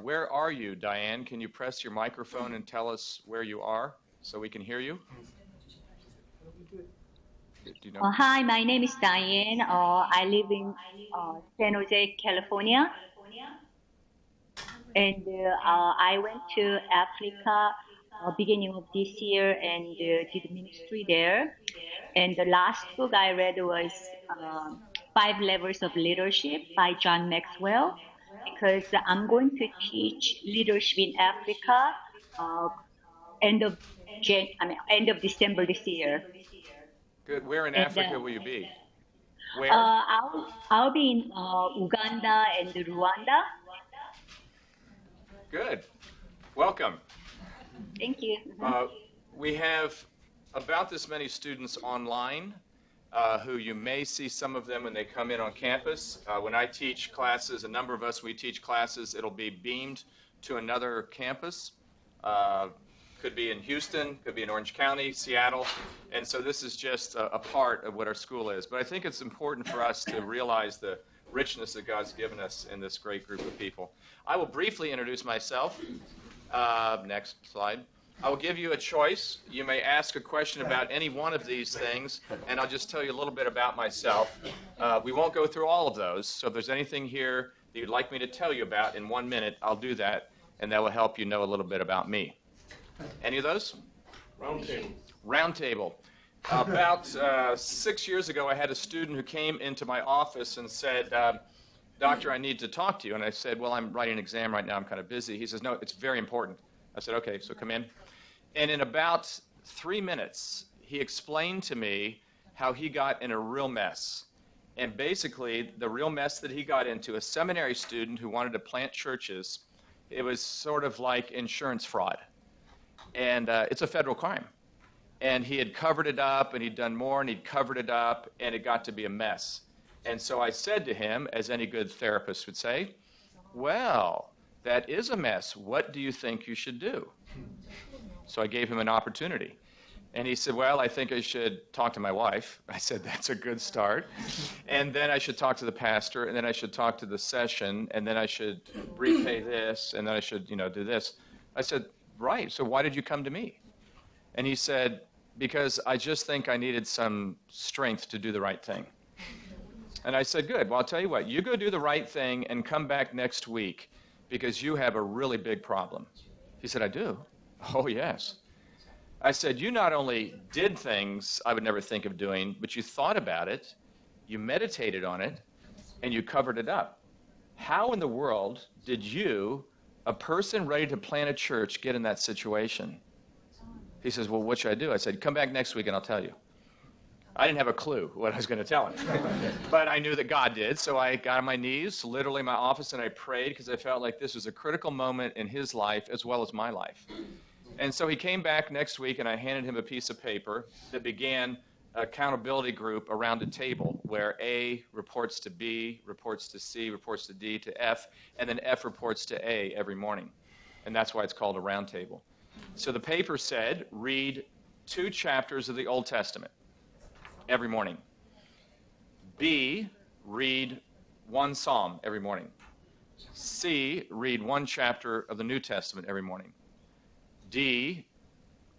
Where are you, Diane? Can you press your microphone and tell us where you are so we can hear you? Do you know? Hi, my name is Diane. I live in San Jose, California. And I went to Africa beginning of this year and did ministry there. And the last book I read was 5 Levels of Leadership by John Maxwell, because I'm going to teach leadership in Africa end of December this year. Good. Where in Africa will you be? Where? I'll be in Uganda and Rwanda. Good. Welcome. Thank you. We have about this many students online who you may see some of them when they come in on campus. When I teach classes, a number of us, we teach classes, it'll be beamed to another campus. Could be in Houston, could be in Orange County, Seattle. And so this is just a part of what our school is. But I think it's important for us to realize the richness that God's given us in this great group of people. I will briefly introduce myself. Next slide. I will give you a choice. You may ask a question about any one of these things, and I'll just tell you a little bit about myself. We won't go through all of those, so if there's anything here that you'd like me to tell you about in 1 minute, I'll do that. and that will help you know a little bit about me. Any of those? Roundtable. Roundtable. About 6 years ago, I had a student who came into my office and said, Doctor, I need to talk to you. And I said, well, I'm writing an exam right now. I'm kind of busy. He says, no, it's very important. I said, okay, so come in. And in about 3 minutes, he explained to me how he got in a real mess. And basically, the real mess that he got into, a seminary student who wanted to plant churches, it was sort of like insurance fraud. And it's a federal crime. And he had covered it up, and he'd done more, and he'd covered it up, and it got to be a mess. And so I said to him, as any good therapist would say, well, that is a mess. What do you think you should do? So I gave him an opportunity. And he said, well, I think I should talk to my wife. I said, that's a good start. And then I should talk to the pastor, and then I should talk to the session, and then I should repay this, and then I should, do this. I said, right, so why did you come to me? And he said, because I just think I needed some strength to do the right thing. And I said, good. Well, I'll tell you what. You go do the right thing and come back next week because you have a really big problem. He said, I do? Oh, yes. I said, you not only did things I would never think of doing, but you thought about it, you meditated on it, and you covered it up. How in the world did you, a person ready to plant a church, get in that situation? He says, well, what should I do? I said, come back next week and I'll tell you. I didn't have a clue what I was going to tell him. But I knew that God did, so I got on my knees, literally in my office, and I prayed because I felt like this was a critical moment in his life as well as my life. And so he came back next week, and I handed him a piece of paper that began an accountability group around a table where A reports to B, reports to C, reports to D, to F, and then F reports to A every morning. And that's why it's called a round table. So the paper said, read 2 chapters of the Old Testament every morning. B, read 1 psalm every morning. C, read 1 chapter of the New Testament every morning. D,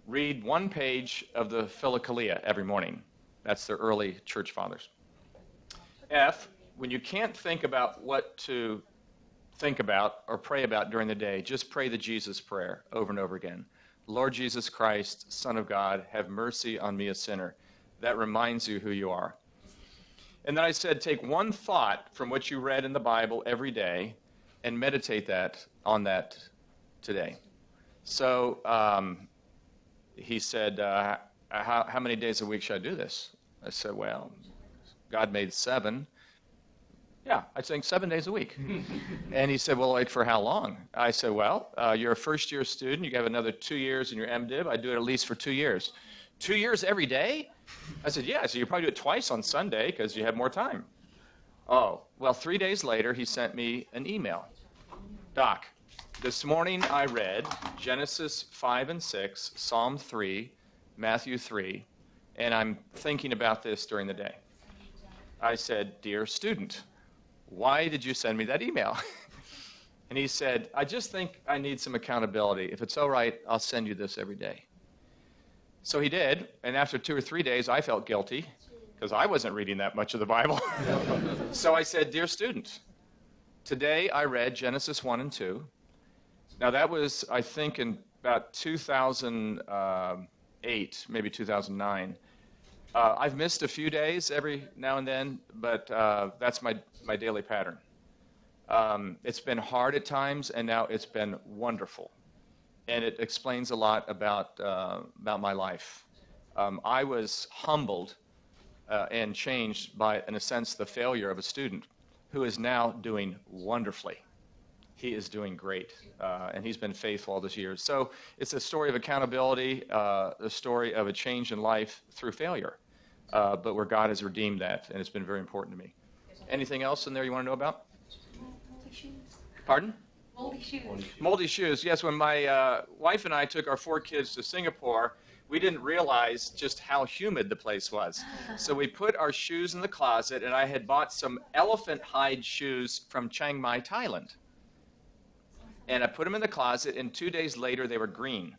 read 1 page of the Philokalia every morning. That's the early church fathers. F, when you can't think about what to think about or pray about during the day, just pray the Jesus prayer over and over again. Lord Jesus Christ, Son of God, have mercy on me, a sinner. That reminds you who you are. And then I said, take 1 thought from what you read in the Bible every day and meditate on that today. So he said, how many days a week should I do this? I said, well, God made 7. Yeah, I think 7 days a week. And he said, well, like for how long? I said, well, you're a first-year student. You have another 2 years in your MDiv. I do it at least for 2 years. 2 years every day? I said, yeah, so you probably do it twice on Sunday because you have more time. Oh, well, 3 days later, he sent me an email. Doc, this morning I read Genesis 5 and 6, Psalm 3, Matthew 3, and I'm thinking about this during the day. I said, dear student, why did you send me that email? And he said, I just think I need some accountability. If it's all right, I'll send you this every day. So he did, and after 2 or 3 days, I felt guilty because I wasn't reading that much of the Bible. So I said, dear student, today I read Genesis 1 and 2. Now that was, I think, in about 2008, maybe 2009. I've missed a few days every now and then, but that's my daily pattern. It's been hard at times, and now it's been wonderful. And it explains a lot about my life. I was humbled and changed by, in a sense, the failure of a student who is now doing wonderfully. He is doing great, and he's been faithful all these years. So it's a story of accountability, a story of a change in life through failure, but where God has redeemed that, and it's been very important to me. Anything else in there you want to know about? Pardon? Moldy shoes. Moldy shoes. Yes, when my wife and I took our 4 kids to Singapore, we didn't realize just how humid the place was. So we put our shoes in the closet, and I had bought some elephant hide shoes from Chiang Mai, Thailand. And I put them in the closet, and 2 days later, they were green.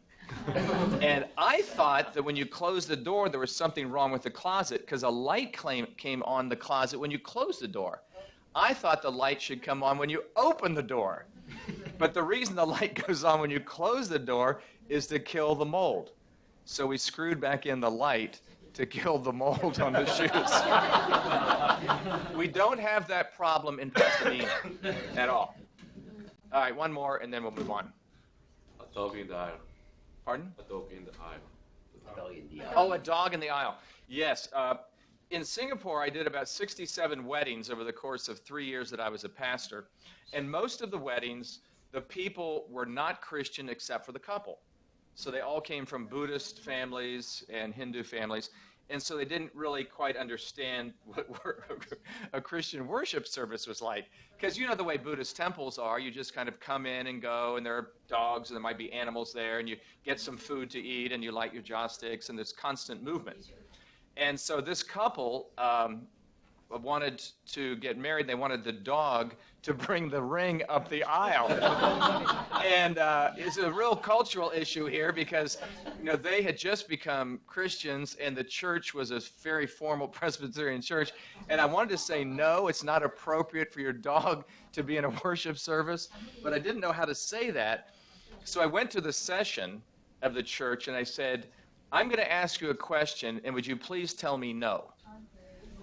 And I thought that when you closed the door, there was something wrong with the closet because a light came on the closet when you closed the door. I thought the light should come on when you opened the door. But the reason the light goes on when you close the door is to kill the mold. So we screwed back in the light to kill the mold on the shoes. We don't have that problem in Pasadena at all. All right, one more, and then we'll move on. A dog in the aisle. Pardon? A dog in the aisle. A dog in the aisle. Oh, a dog in the aisle. Yes. In Singapore, I did about 67 weddings over the course of 3 years that I was a pastor. And most of the weddings, the people were not Christian except for the couple. So they all came from Buddhist families and Hindu families. And so they didn't really quite understand what a Christian worship service was like. Because you know the way Buddhist temples are, you just kind of come in and go, and there are dogs, and there might be animals there, and you get some food to eat, and you light your joss sticks, and there's constant movement. And so this couple wanted to get married. They wanted the dog to bring the ring up the aisle. And it's a real cultural issue here because, you know, they had just become Christians and the church was a very formal Presbyterian church. And I wanted to say, no, it's not appropriate for your dog to be in a worship service. But I didn't know how to say that. So I went to the session of the church and I said, I'm going to ask you a question, and would you please tell me no?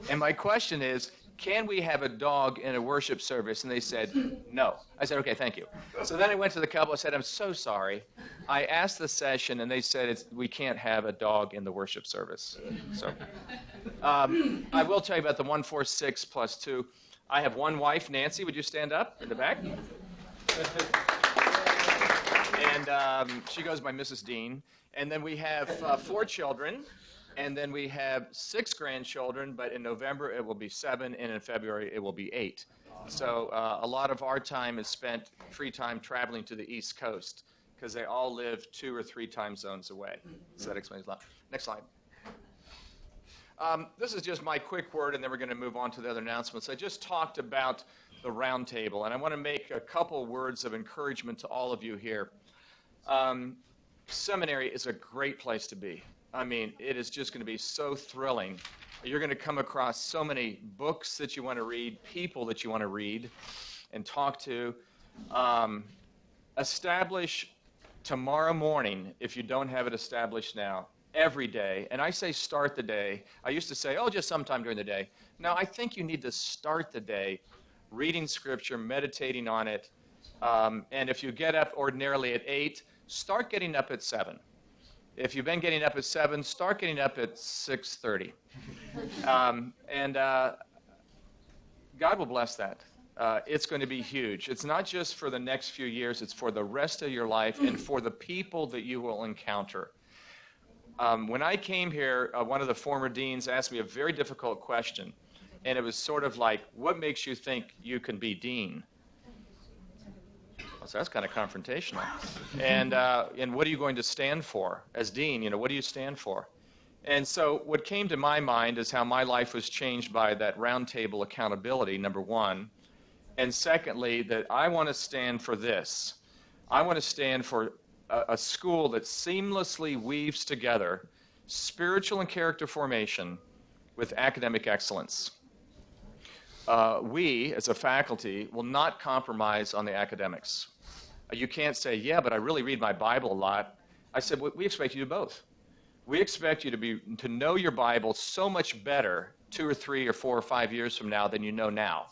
And my question is, can we have a dog in a worship service? And they said, no. I said, okay, thank you. So then I went to the couple and said, I'm so sorry. I asked the session, and they said, we can't have a dog in the worship service. So I will tell you about the 146 plus 2. I have one wife, Nancy. Would you stand up in the back? And she goes by Mrs. Dean. And then we have 4 children. And then we have 6 grandchildren, but in November it will be 7, and in February it will be 8. So a lot of our time is spent free time traveling to the East Coast because they all live 2 or 3 time zones away. So that explains a lot. Next slide. This is just my quick word, and then we're going to move on to the other announcements. I just talked about the round table, and I want to make a couple words of encouragement to all of you here. Seminary is a great place to be. I mean, it is just going to be so thrilling. You're going to come across so many books that you want to read, people that you want to read and talk to. Establish tomorrow morning, if you don't have it established now, every day. And I say start the day. I used to say, oh, just sometime during the day. No, I think you need to start the day reading Scripture, meditating on it. And if you get up ordinarily at 8, start getting up at 7. If you've been getting up at 7, start getting up at 6:30. And God will bless that. It's going to be huge. It's not just for the next few years. It's for the rest of your life and for the people that you will encounter. When I came here, one of the former deans asked me a very difficult question. And it was sort of like, what makes you think you can be dean? So that's kind of confrontational. And what are you going to stand for as dean? You know, what do you stand for? And so what came to my mind is how my life was changed by that roundtable accountability, number one. And secondly, that I want to stand for this. I want to stand for a school that seamlessly weaves together spiritual and character formation with academic excellence. We, as a faculty, will not compromise on the academics. You can't say, yeah, but I really read my Bible a lot. I said, we expect you to do both. We expect you to know your Bible so much better 2 or 3 or 4 or 5 years from now than you know now.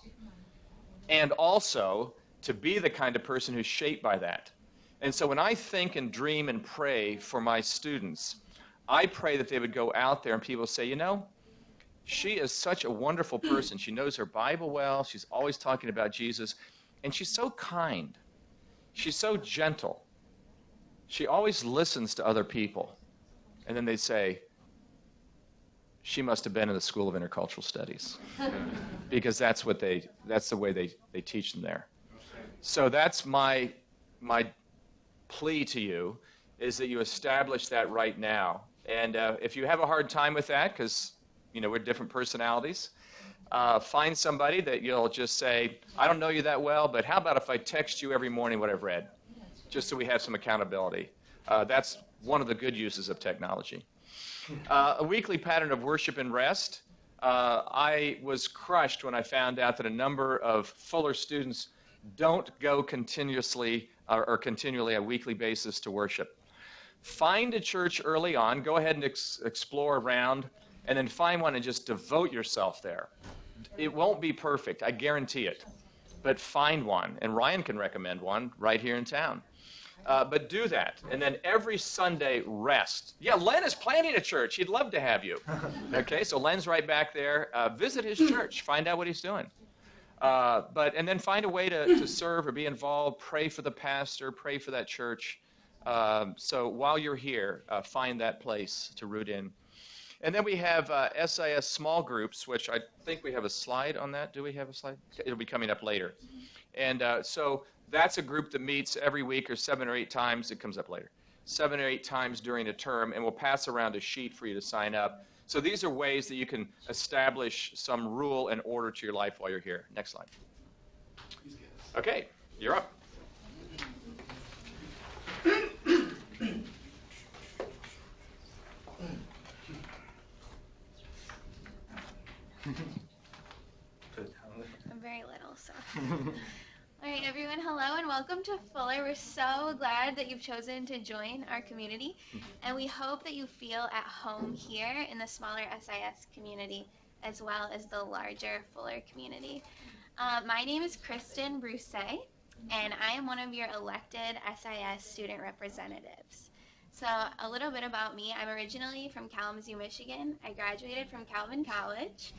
And also to be the kind of person who's shaped by that. And so when I think and dream and pray for my students, I pray that they would go out there and people say, you know, she is such a wonderful person. She knows her Bible well. She's always talking about Jesus. And she's so kind. She's so gentle. She always listens to other people. And then they say, she must have been in the School of Intercultural Studies. Because that's the way they teach them there. So that's my plea to you, is that you establish that right now. And if you have a hard time with that, because you know, we're different personalities. Find somebody that you'll just say, I don't know you that well, but how about if I text you every morning what I've read? Just so we have some accountability. That's one of the good uses of technology. A weekly pattern of worship and rest. I was crushed when I found out that a number of Fuller students Don't go continuously or continually a weekly basis to worship. Find a church early on, go ahead and explore around, and then find one and just devote yourself there. It won't be perfect, I guarantee it, but find one, and Ryan can recommend one right here in town. But do that, and then every Sunday, rest. Yeah, Len is planning a church. He'd love to have you. Okay, so Len's right back there. Visit his church. Find out what he's doing. And then find a way to serve or be involved. Pray for the pastor. Pray for that church. So while you're here, find that place to root in. And then we have SIS small groups, which I think we have a slide on that. Do we have a slide? It'll be coming up later. And so that's a group that meets every week or 7 or 8 times. It comes up later. 7 or 8 times during a term, and we'll pass around a sheet for you to sign up. So these are ways that you can establish some rule and order to your life while you're here. Next slide. Okay, you're up. I'm very little, so. All right, everyone, hello and welcome to Fuller. We're so glad that you've chosen to join our community, and we hope that you feel at home here in the smaller SIS community as well as the larger Fuller community. My name is Kristin Brucei, and I am one of your elected SIS student representatives. So a little bit about me. I'm originally from Kalamazoo, Michigan. I graduated from Calvin College.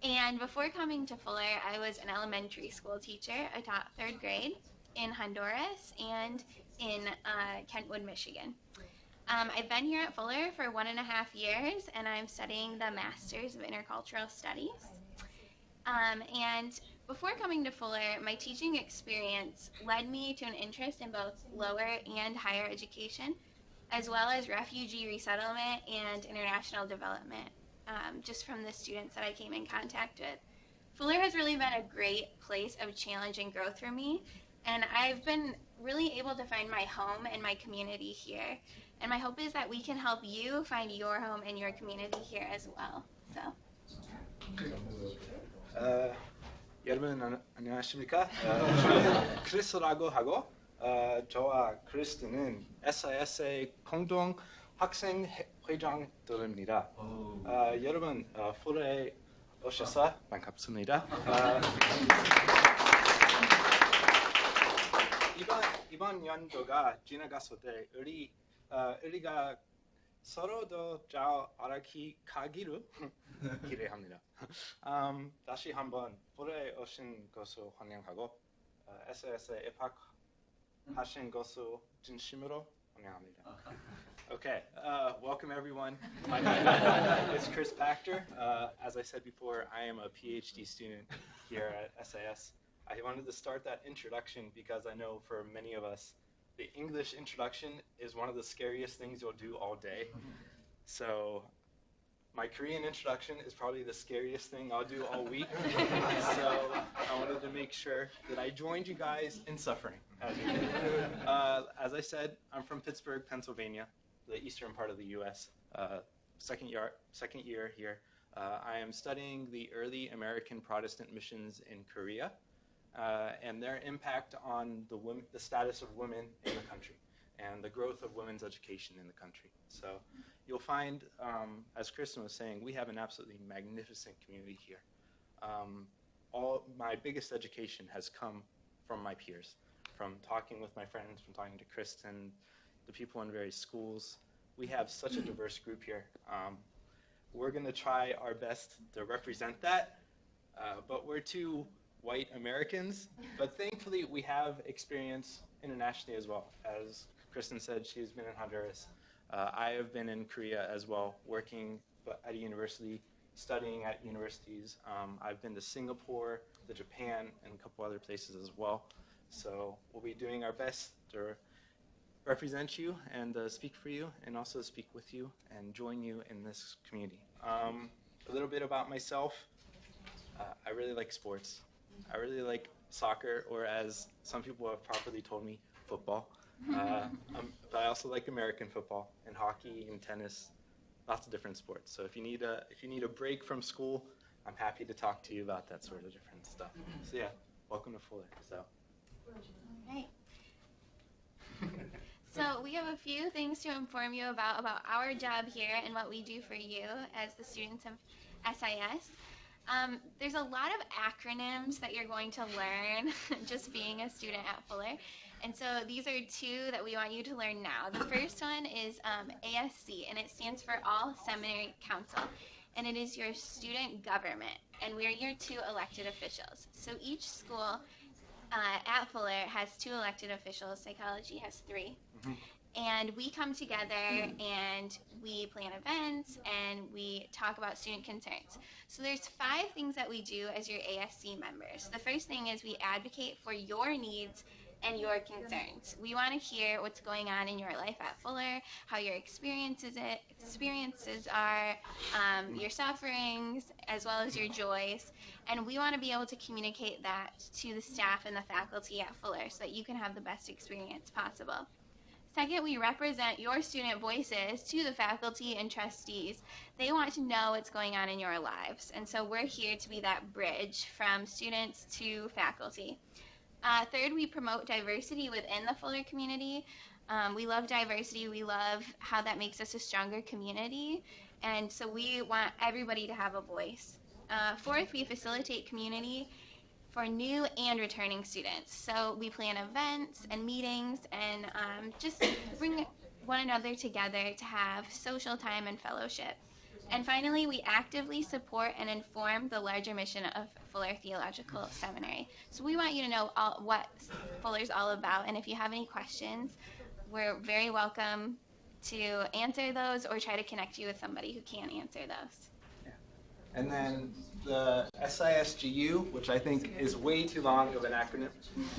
And before coming to Fuller, I was an elementary school teacher. I taught 3rd grade in Honduras and in Kentwood, Michigan. I've been here at Fuller for 1.5 years, and I'm studying the Master's of Intercultural Studies. And before coming to Fuller, my teaching experience led me to an interest in both lower and higher education, as well as refugee resettlement and international development. Just from the students that I came in contact with. Fuller has really been a great place of challenge and growth for me, and I've been really able to find my home and my community here. And my hope is that we can help you find your home and your community here as well. So. 여러분 안녕하십니까? 저는 크리스라고 하고 저와 크리스틴은 SIS의 공동 학생 회장들입니다. 여러분 풀에 오셔서 반갑습니다. 이번 연도가 지나갔을 때 우리가 서로 더 잘 알아가기를 기대합니다. 다시 한번 풀에 오신 것을 환영하고 SIS에 입학하신 것을 진심으로 환영합니다. Okay, welcome everyone. My name is Chris Pachter. As I said before, I am a PhD student here at SIS. I wanted to start that introduction because I know for many of us, the English introduction is one of the scariest things you'll do all day. So my Korean introduction is probably the scariest thing I'll do all week. So I wanted to make sure that I joined you guys in suffering. As I said, I'm from Pittsburgh, Pennsylvania, the eastern part of the U.S. Second year here. I am studying the early American Protestant missions in Korea and their impact on the status of women in the country and the growth of women's education in the country. So you'll find, as Kristin was saying, we have an absolutely magnificent community here. All my biggest education has come from my peers, from talking with my friends, from talking to Kristin, the people in various schools. We have such a diverse group here. We're going to try our best to represent that, but we're two white Americans, but thankfully we have experience internationally as well. As Kristin said, she's been in Honduras. I have been in Korea as well, working at a university, studying at universities. I've been to Singapore, to Japan, and a couple other places as well. So we'll be doing our best to represent you and speak for you, and also speak with you and join you in this community. A little bit about myself. I really like sports. I really like soccer, or as some people have properly told me, football. But I also like American football and hockey and tennis, lots of different sports. So if you need a break from school, I'm happy to talk to you about that sort of different stuff. So yeah, welcome to Fuller. So Right. So we have a few things to inform you about our job here and what we do for you as the students of SIS. There's a lot of acronyms that you're going to learn just being a student at Fuller. And so these are two that we want you to learn now. The first one is ASC, and it stands for All Seminary Council. And it is your student government, and we're your two elected officials. So each school at Fuller has two elected officials. Psychology has three. And we come together and we plan events and we talk about student concerns. So there's 5 things that we do as your ASC members. The first thing is we advocate for your needs and your concerns. We want to hear what's going on in your life at Fuller, how your experiences are, your sufferings, as well as your joys. And we want to be able to communicate that to the staff and the faculty at Fuller so that you can have the best experience possible. Second, we represent your student voices to the faculty and trustees. They want to know what's going on in your lives. And so we're here to be that bridge from students to faculty. Third, we promote diversity within the Fuller community. We love diversity. We love how that makes us a stronger community. And so we want everybody to have a voice. Fourth, we facilitate community for new and returning students. So we plan events and meetings and just bring one another together to have social time and fellowship. And finally, we actively support and inform the larger mission of Fuller Theological Seminary. So we want you to know what Fuller's all about, and if you have any questions, we're very welcome to answer those or try to connect you with somebody who can answer those. And then the SISGU, which I think is way too long of an acronym,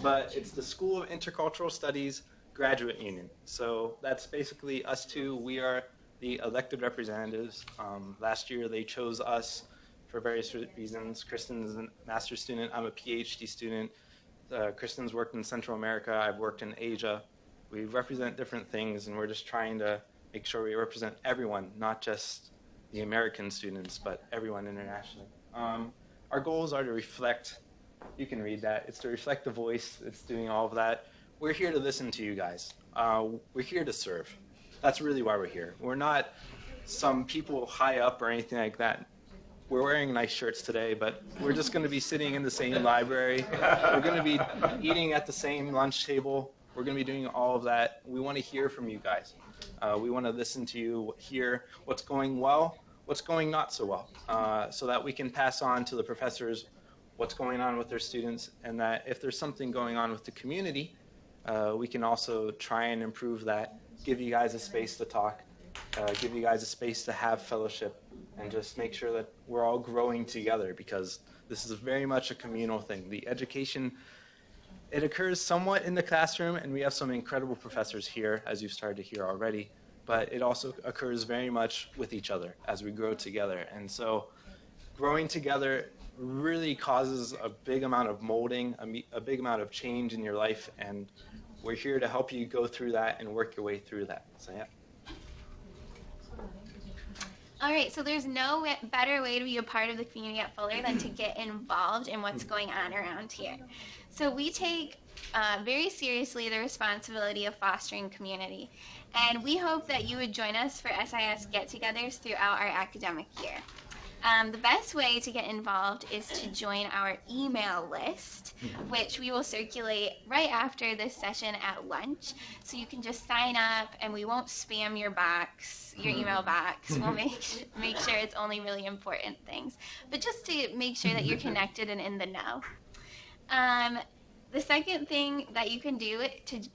but it's the School of Intercultural Studies Graduate Union. So that's basically us two. We are the elected representatives. Last year they chose us for various reasons. Kristin's a master's student. I'm a PhD student. Kristin's worked in Central America. I've worked in Asia. We represent different things, and we're just trying to make sure we represent everyone, not just the American students, but everyone internationally. Our goals are to reflect, you can read that, it's to reflect the voice, it's doing all of that. We're here to listen to you guys. We're here to serve. That's really why we're here. We're not some people high up or anything like that. We're wearing nice shirts today, but we're just going to be sitting in the same library. We're going to be eating at the same lunch table. We're going to be doing all of that. We want to hear from you guys. We want to listen to you, hear what's going well, what's going not so well, so that we can pass on to the professors what's going on with their students, and that if there's something going on with the community, we can also try and improve that, give you guys a space to talk, give you guys a space to have fellowship, and just make sure that we're all growing together, because this is very much a communal thing. The education, it occurs somewhat in the classroom, and we have some incredible professors here, as you've started to hear already, but it also occurs very much with each other as we grow together. And so growing together really causes a big amount of molding, a big amount of change in your life, and we're here to help you go through that and work your way through that. So yeah. All right, so there's no better way to be a part of the community at Fuller than to get involved in what's going on around here. So we take very seriously the responsibility of fostering community, and we hope that you would join us for SIS get-togethers throughout our academic year. The best way to get involved is to join our email list, which we will circulate right after this session at lunch. So you can just sign up, and we won't spam your box, your email box. We'll make sure it's only really important things. But just to make sure that you're connected and in the know. The second thing that you can do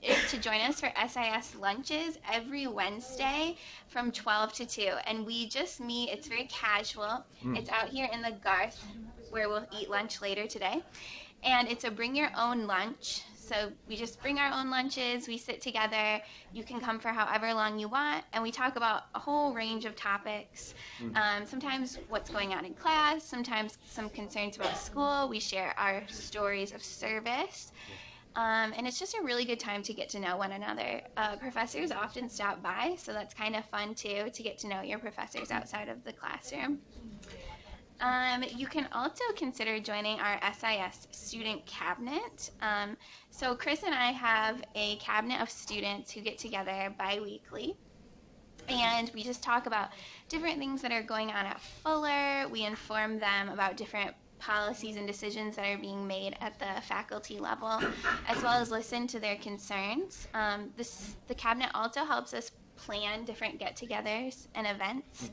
is to join us for SIS lunches every Wednesday from 12 to 2. And we just meet, it's very casual. It's out here in the Garth where we'll eat lunch later today. And it's a bring your own lunch. So we just bring our own lunches, we sit together, you can come for however long you want, and we talk about a whole range of topics. Sometimes what's going on in class, sometimes some concerns about school, we share our stories of service. And it's just a really good time to get to know one another. Professors often stop by, so that's kind of fun too, to get to know your professors outside of the classroom. You can also consider joining our SIS student cabinet. So Chris and I have a cabinet of students who get together bi-weekly, and we just talk about different things that are going on at Fuller. We inform them about different policies and decisions that are being made at the faculty level, as well as listen to their concerns. The cabinet also helps us plan different get-togethers and events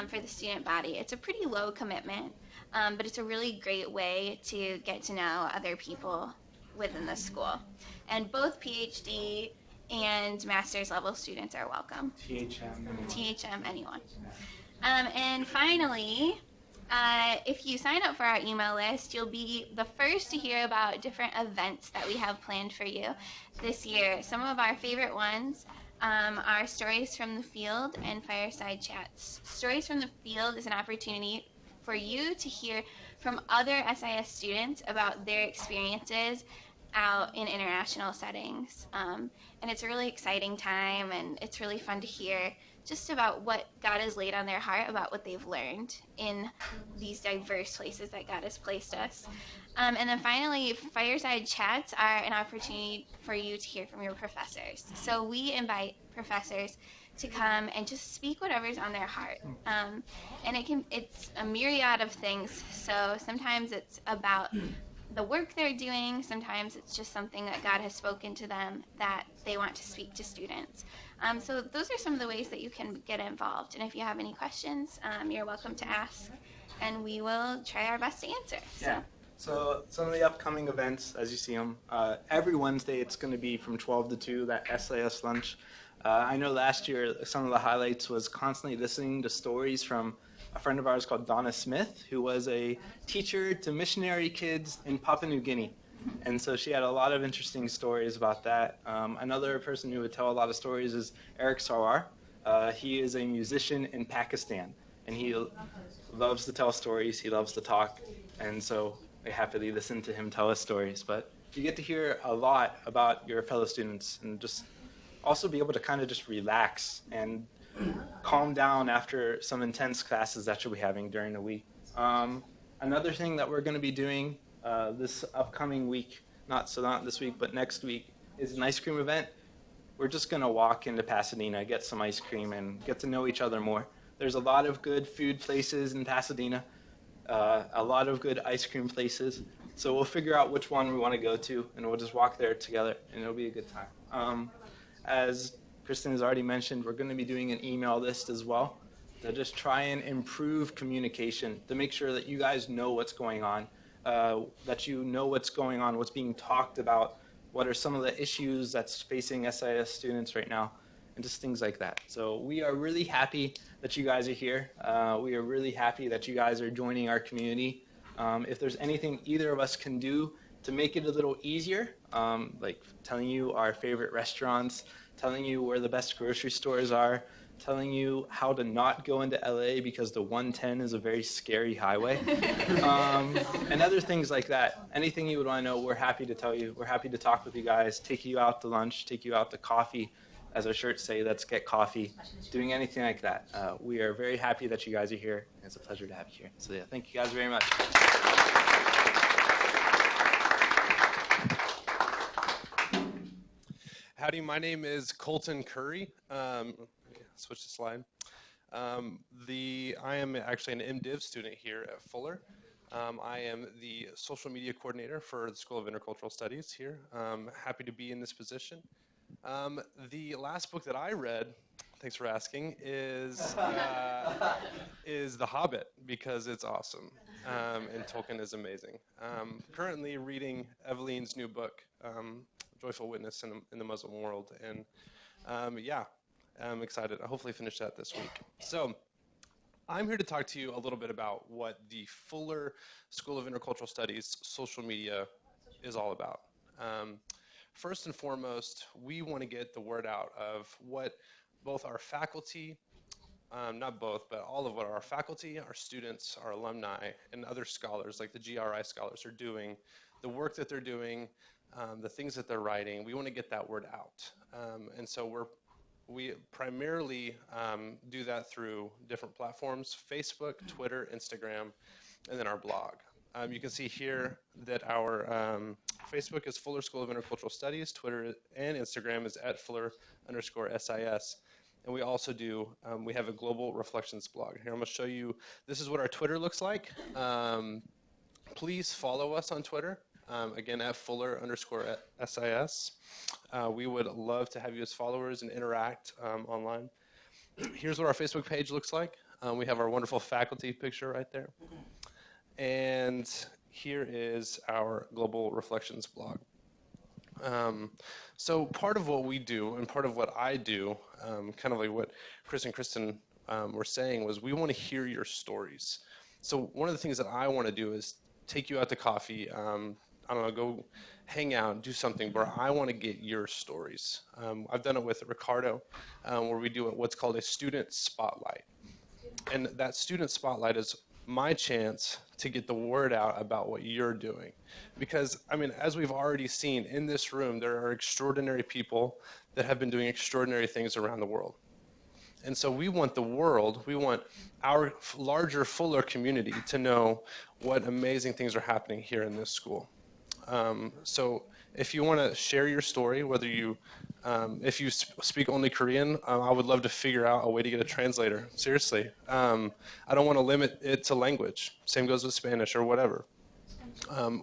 for the student body. It's a pretty low commitment, but it's a really great way to get to know other people within the school. And both PhD and master's level students are welcome. THM, anyone. And finally, if you sign up for our email list, you'll be the first to hear about different events that we have planned for you this year. Some of our favorite ones are Stories from the Field and Fireside Chats. Stories from the Field is an opportunity for you to hear from other SIS students about their experiences out in international settings. And it's a really exciting time, and it's really fun to hear just about what God has laid on their heart, about what they've learned in these diverse places that God has placed us. And then finally, Fireside Chats are an opportunity for you to hear from your professors. So we invite professors to come and just speak whatever's on their heart. And it's a myriad of things. So sometimes it's about the work they're doing. Sometimes it's just something that God has spoken to them that they want to speak to students. So those are some of the ways that you can get involved. And if you have any questions, you're welcome to ask, and we will try our best to answer. Yeah. So some of the upcoming events, as you see them, every Wednesday it's going to be from 12 to 2, that SIS lunch. I know last year some of the highlights was constantly listening to stories from a friend of ours called Donna Smith, who was a teacher to missionary kids in Papua New Guinea. And so she had a lot of interesting stories about that. Another person who would tell a lot of stories is Eric Sarwar. He is a musician in Pakistan, and he loves to tell stories. He loves to talk, and so we happily listen to him tell us stories. But you get to hear a lot about your fellow students, and just also be able to kind of just relax and calm down after some intense classes that you'll be having during the week. Another thing that we're going to be doing this upcoming week, not this week, but next week, is an ice cream event. We're just going to walk into Pasadena, get some ice cream, and get to know each other more. There's a lot of good food places in Pasadena, a lot of good ice cream places. So we'll figure out which one we want to go to, and we'll just walk there together, and it'll be a good time. As Kristin has already mentioned, we're going to be doing an email list as well to just try and improve communication, to make sure that you guys know what's going on, that you know what's going on, what's being talked about, what are some of the issues that's facing SIS students right now, and just things like that. So we are really happy that you guys are here. We are really happy that you guys are joining our community. If there's anything either of us can do to make it a little easier, like telling you our favorite restaurants, telling you where the best grocery stores are, telling you how to not go into LA because the 110 is a very scary highway, and other things like that. Anything you would want to know, we're happy to tell you. We're happy to talk with you guys, take you out to lunch, take you out to coffee. As our shirts say, let's get coffee. Doing anything like that. We are very happy that you guys are here. It's a pleasure to have you here. So yeah, thank you guys very much. Howdy, my name is Colton Curry. Switch the slide. I am actually an MDiv student here at Fuller. I am the social media coordinator for the School of Intercultural Studies here. Happy to be in this position. The last book that I read, thanks for asking, is The Hobbit, because it's awesome, and Tolkien is amazing. Currently reading Eveline's new book, Joyful Witness in the Muslim World, and yeah, I'm excited. I'll hopefully finish that this week. So I'm here to talk to you a little bit about what the Fuller School of Intercultural Studies social media is all about. First and foremost, we want to get the word out of what both our faculty, not both, but all of what our faculty, our students, our alumni, and other scholars, like the GRI scholars, are doing, the work that they're doing, the things that they're writing. We want to get that word out. And so we're we primarily do that through different platforms: Facebook, Twitter, Instagram, and then our blog. You can see here that our Facebook is Fuller School of Intercultural Studies, Twitter and Instagram is @Fuller_SIS. And we also do, we have a Global Reflections blog. Here, I'm going to show you, this is what our Twitter looks like. Please follow us on Twitter, again, @Fuller_SIS. We would love to have you as followers and interact online. Here's what our Facebook page looks like. We have our wonderful faculty picture right there. And here is our Global Reflections blog. So part of what we do and part of what I do, kind of like what Chris and Kristin were saying, was we want to hear your stories. So one of the things that I want to do is take you out to coffee, I don't know, go hang out, do something where I want to get your stories. I've done it with Ricardo, where we do what's called a student spotlight. And that student spotlight is my chance to get the word out about what you're doing. Because, I mean, as we've already seen in this room, there are extraordinary people that have been doing extraordinary things around the world. And so we want the world, we want our larger, fuller community to know what amazing things are happening here in this school. So if you want to share your story, whether you, if you speak only Korean, I would love to figure out a way to get a translator. Seriously. I don't want to limit it to language. Same goes with Spanish or whatever.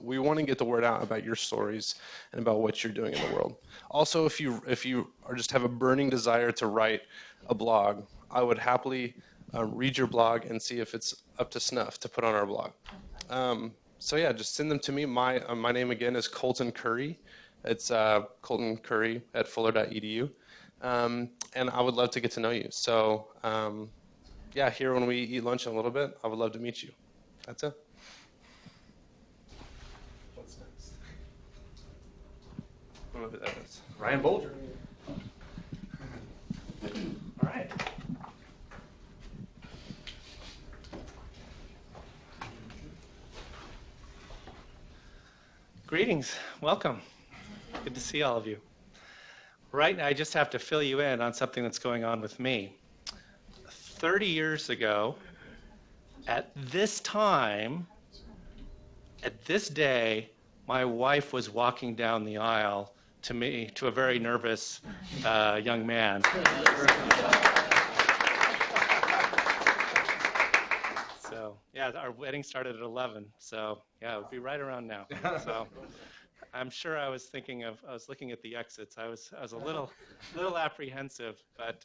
We want to get the word out about your stories and about what you're doing in the world. Also, if you are just have a burning desire to write a blog, I would happily read your blog and see if it's up to snuff to put on our blog. So yeah, just send them to me. My name again is Colton Curry. It's Colton Curry at fuller.edu. And I would love to get to know you. So yeah, here when we eat lunch in a little bit, I would love to meet you. That's it. What's next? I don't know who that is. Ryan Bulger. All right. Greetings, welcome. Good to see all of you. Right now, I just have to fill you in on something that's going on with me. 30 years ago, at this time, at this day, my wife was walking down the aisle to me, to a very nervous young man. So, yeah, our wedding started at 11, so yeah, it would be right around now. So, I'm sure I was looking at the exits. I was a little apprehensive, but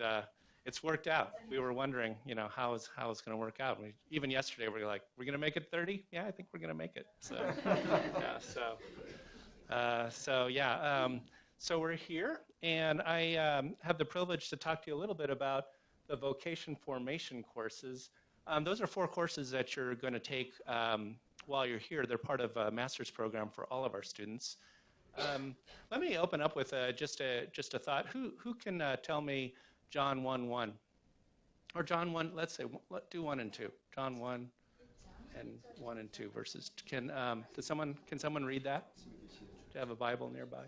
it's worked out. We were wondering, how it's going to work out. Even yesterday, we were like, we're going to make it 30? Yeah, I think we're going to make it. So, yeah, so we're here, and I have the privilege to talk to you a little bit about the vocation formation courses. Those are 4 courses that you're going to take while you're here. They're part of a master's program for all of our students. Let me open up with just a thought. Who can tell me John 1:1 or John 1? Let's do 1 and 2. John 1 and 1 and 2 verses. Can someone read that? Do you have a Bible nearby?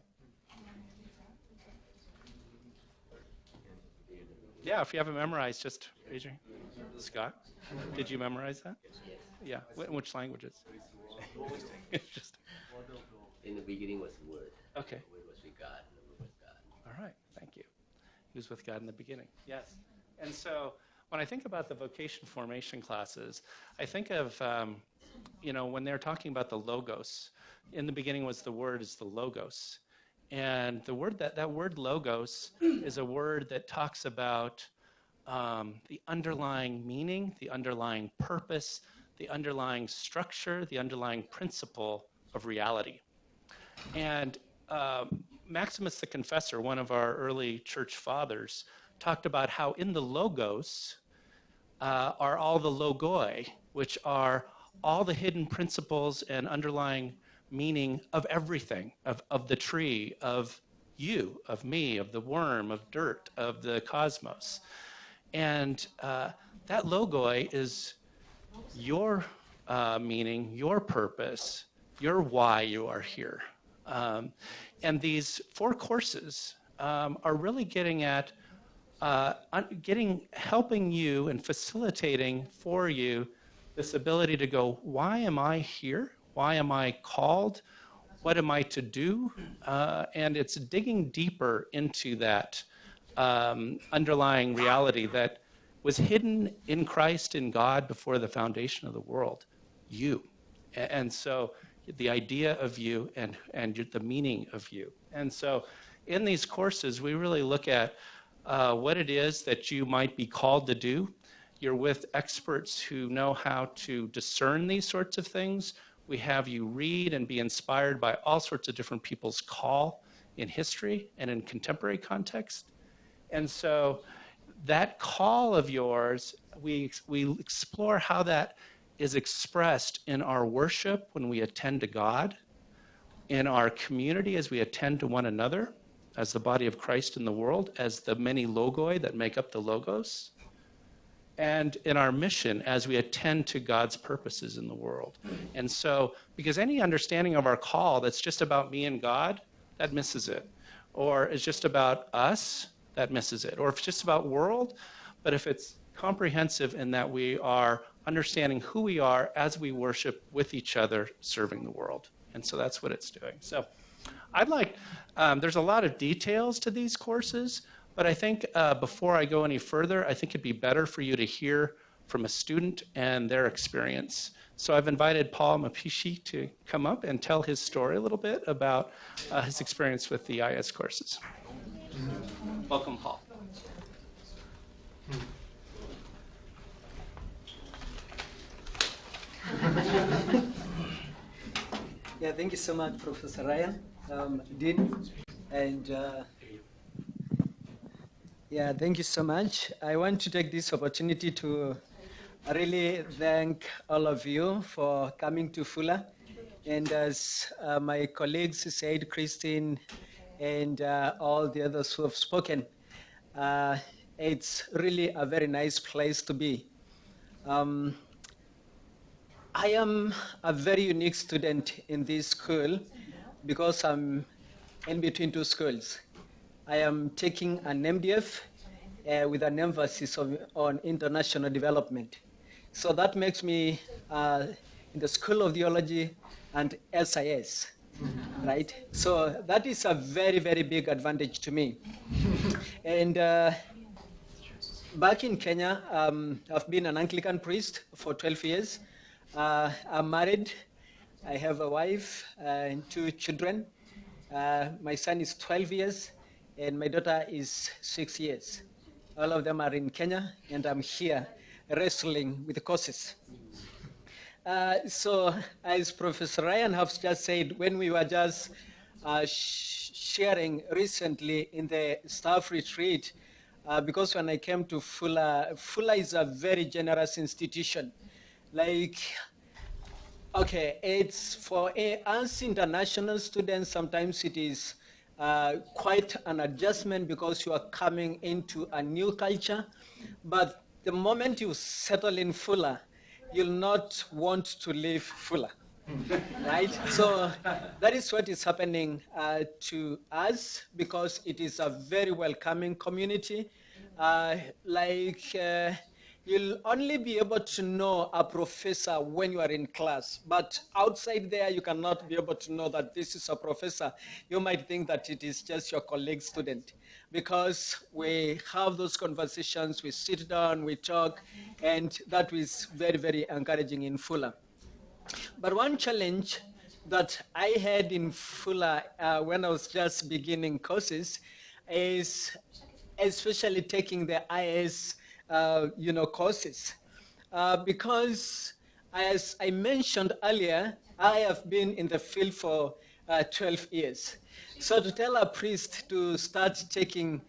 Yeah, if you haven't memorized, just raise your hand. Scott, did you memorize that? Yeah. In which languages? Just in the beginning was the Word. Okay. The Word was with God, and the Word was God. All right. Thank you. He was with God in the beginning. Yes. And so when I think about the vocation formation classes, I think of, when they're talking about the logos, in the beginning was the Word is the logos. And the word that word logos is a word that talks about the underlying meaning, the underlying purpose, the underlying structure, the underlying principle of reality. And Maximus the Confessor, one of our early church fathers, talked about how in the logos are all the logoi, which are all the hidden principles and underlying meaning of everything, of the tree, of you, of me, of the worm, of dirt, of the cosmos. And that logoi is your meaning, your purpose, your why you are here. And these 4 courses are really getting at helping you and facilitating for you this ability to go, why am I here? Why am I called? What am I to do? And it's digging deeper into that underlying reality that was hidden in Christ, in God, before the foundation of the world, you. And so the idea of you and the meaning of you. And so in these courses, we really look at what it is that you might be called to do. You're with experts who know how to discern these sorts of things. We have you read and be inspired by all sorts of different people's call in history and in contemporary context. And so that call of yours, we explore how that is expressed in our worship when we attend to God, in our community as we attend to one another, as the body of Christ in the world, as the many logoi that make up the logos, and in our mission as we attend to God's purposes in the world. And so, because any understanding of our call that's just about me and God, that misses it. Or is just about us, that misses it. Or if it's just about world, but if it's comprehensive in that we are understanding who we are as we worship with each other, serving the world. And so that's what it's doing. So I'd like, there's a lot of details to these courses, but I think before I go any further, I think it'd be better for you to hear from a student and their experience. So I've invited Paul Mapishi to come up and tell his story a little bit about his experience with the IS courses. Welcome, Paul. Yeah, thank you so much, Professor Ryan, Dean, and yeah, thank you so much. I want to take this opportunity to really thank all of you for coming to Fuller. And as my colleagues said, Kristin and all the others who have spoken, it's really a very nice place to be. I am a very unique student in this school because I'm in between two schools. I am taking an MDF with an emphasis on international development. So that makes me in the School of Theology and SIS, right? So that is a very, very big advantage to me. And back in Kenya, I've been an Anglican priest for 12 years. I'm married. I have a wife and 2 children. My son is 12 years, and my daughter is 6 years. All of them are in Kenya, and I'm here wrestling with the courses. So, as Professor Ryan has just said, when we were just sharing recently in the staff retreat, because when I came to Fuller, Fuller is a very generous institution. Like, okay, it's for us international students, sometimes it is quite an adjustment because you are coming into a new culture. But the moment you settle in Fuller, you'll not want to leave Fuller, right? So that is what is happening to us because it is a very welcoming community. You'll only be able to know a professor when you are in class, but outside there, you cannot be able to know that this is a professor. You might think that it is just your colleague student because we have those conversations, we sit down, we talk, and that is very, very encouraging in Fuller. But one challenge that I had in Fuller when I was just beginning courses is especially taking the IS courses. Because as I mentioned earlier, I have been in the field for 12 years. So to tell a priest to start taking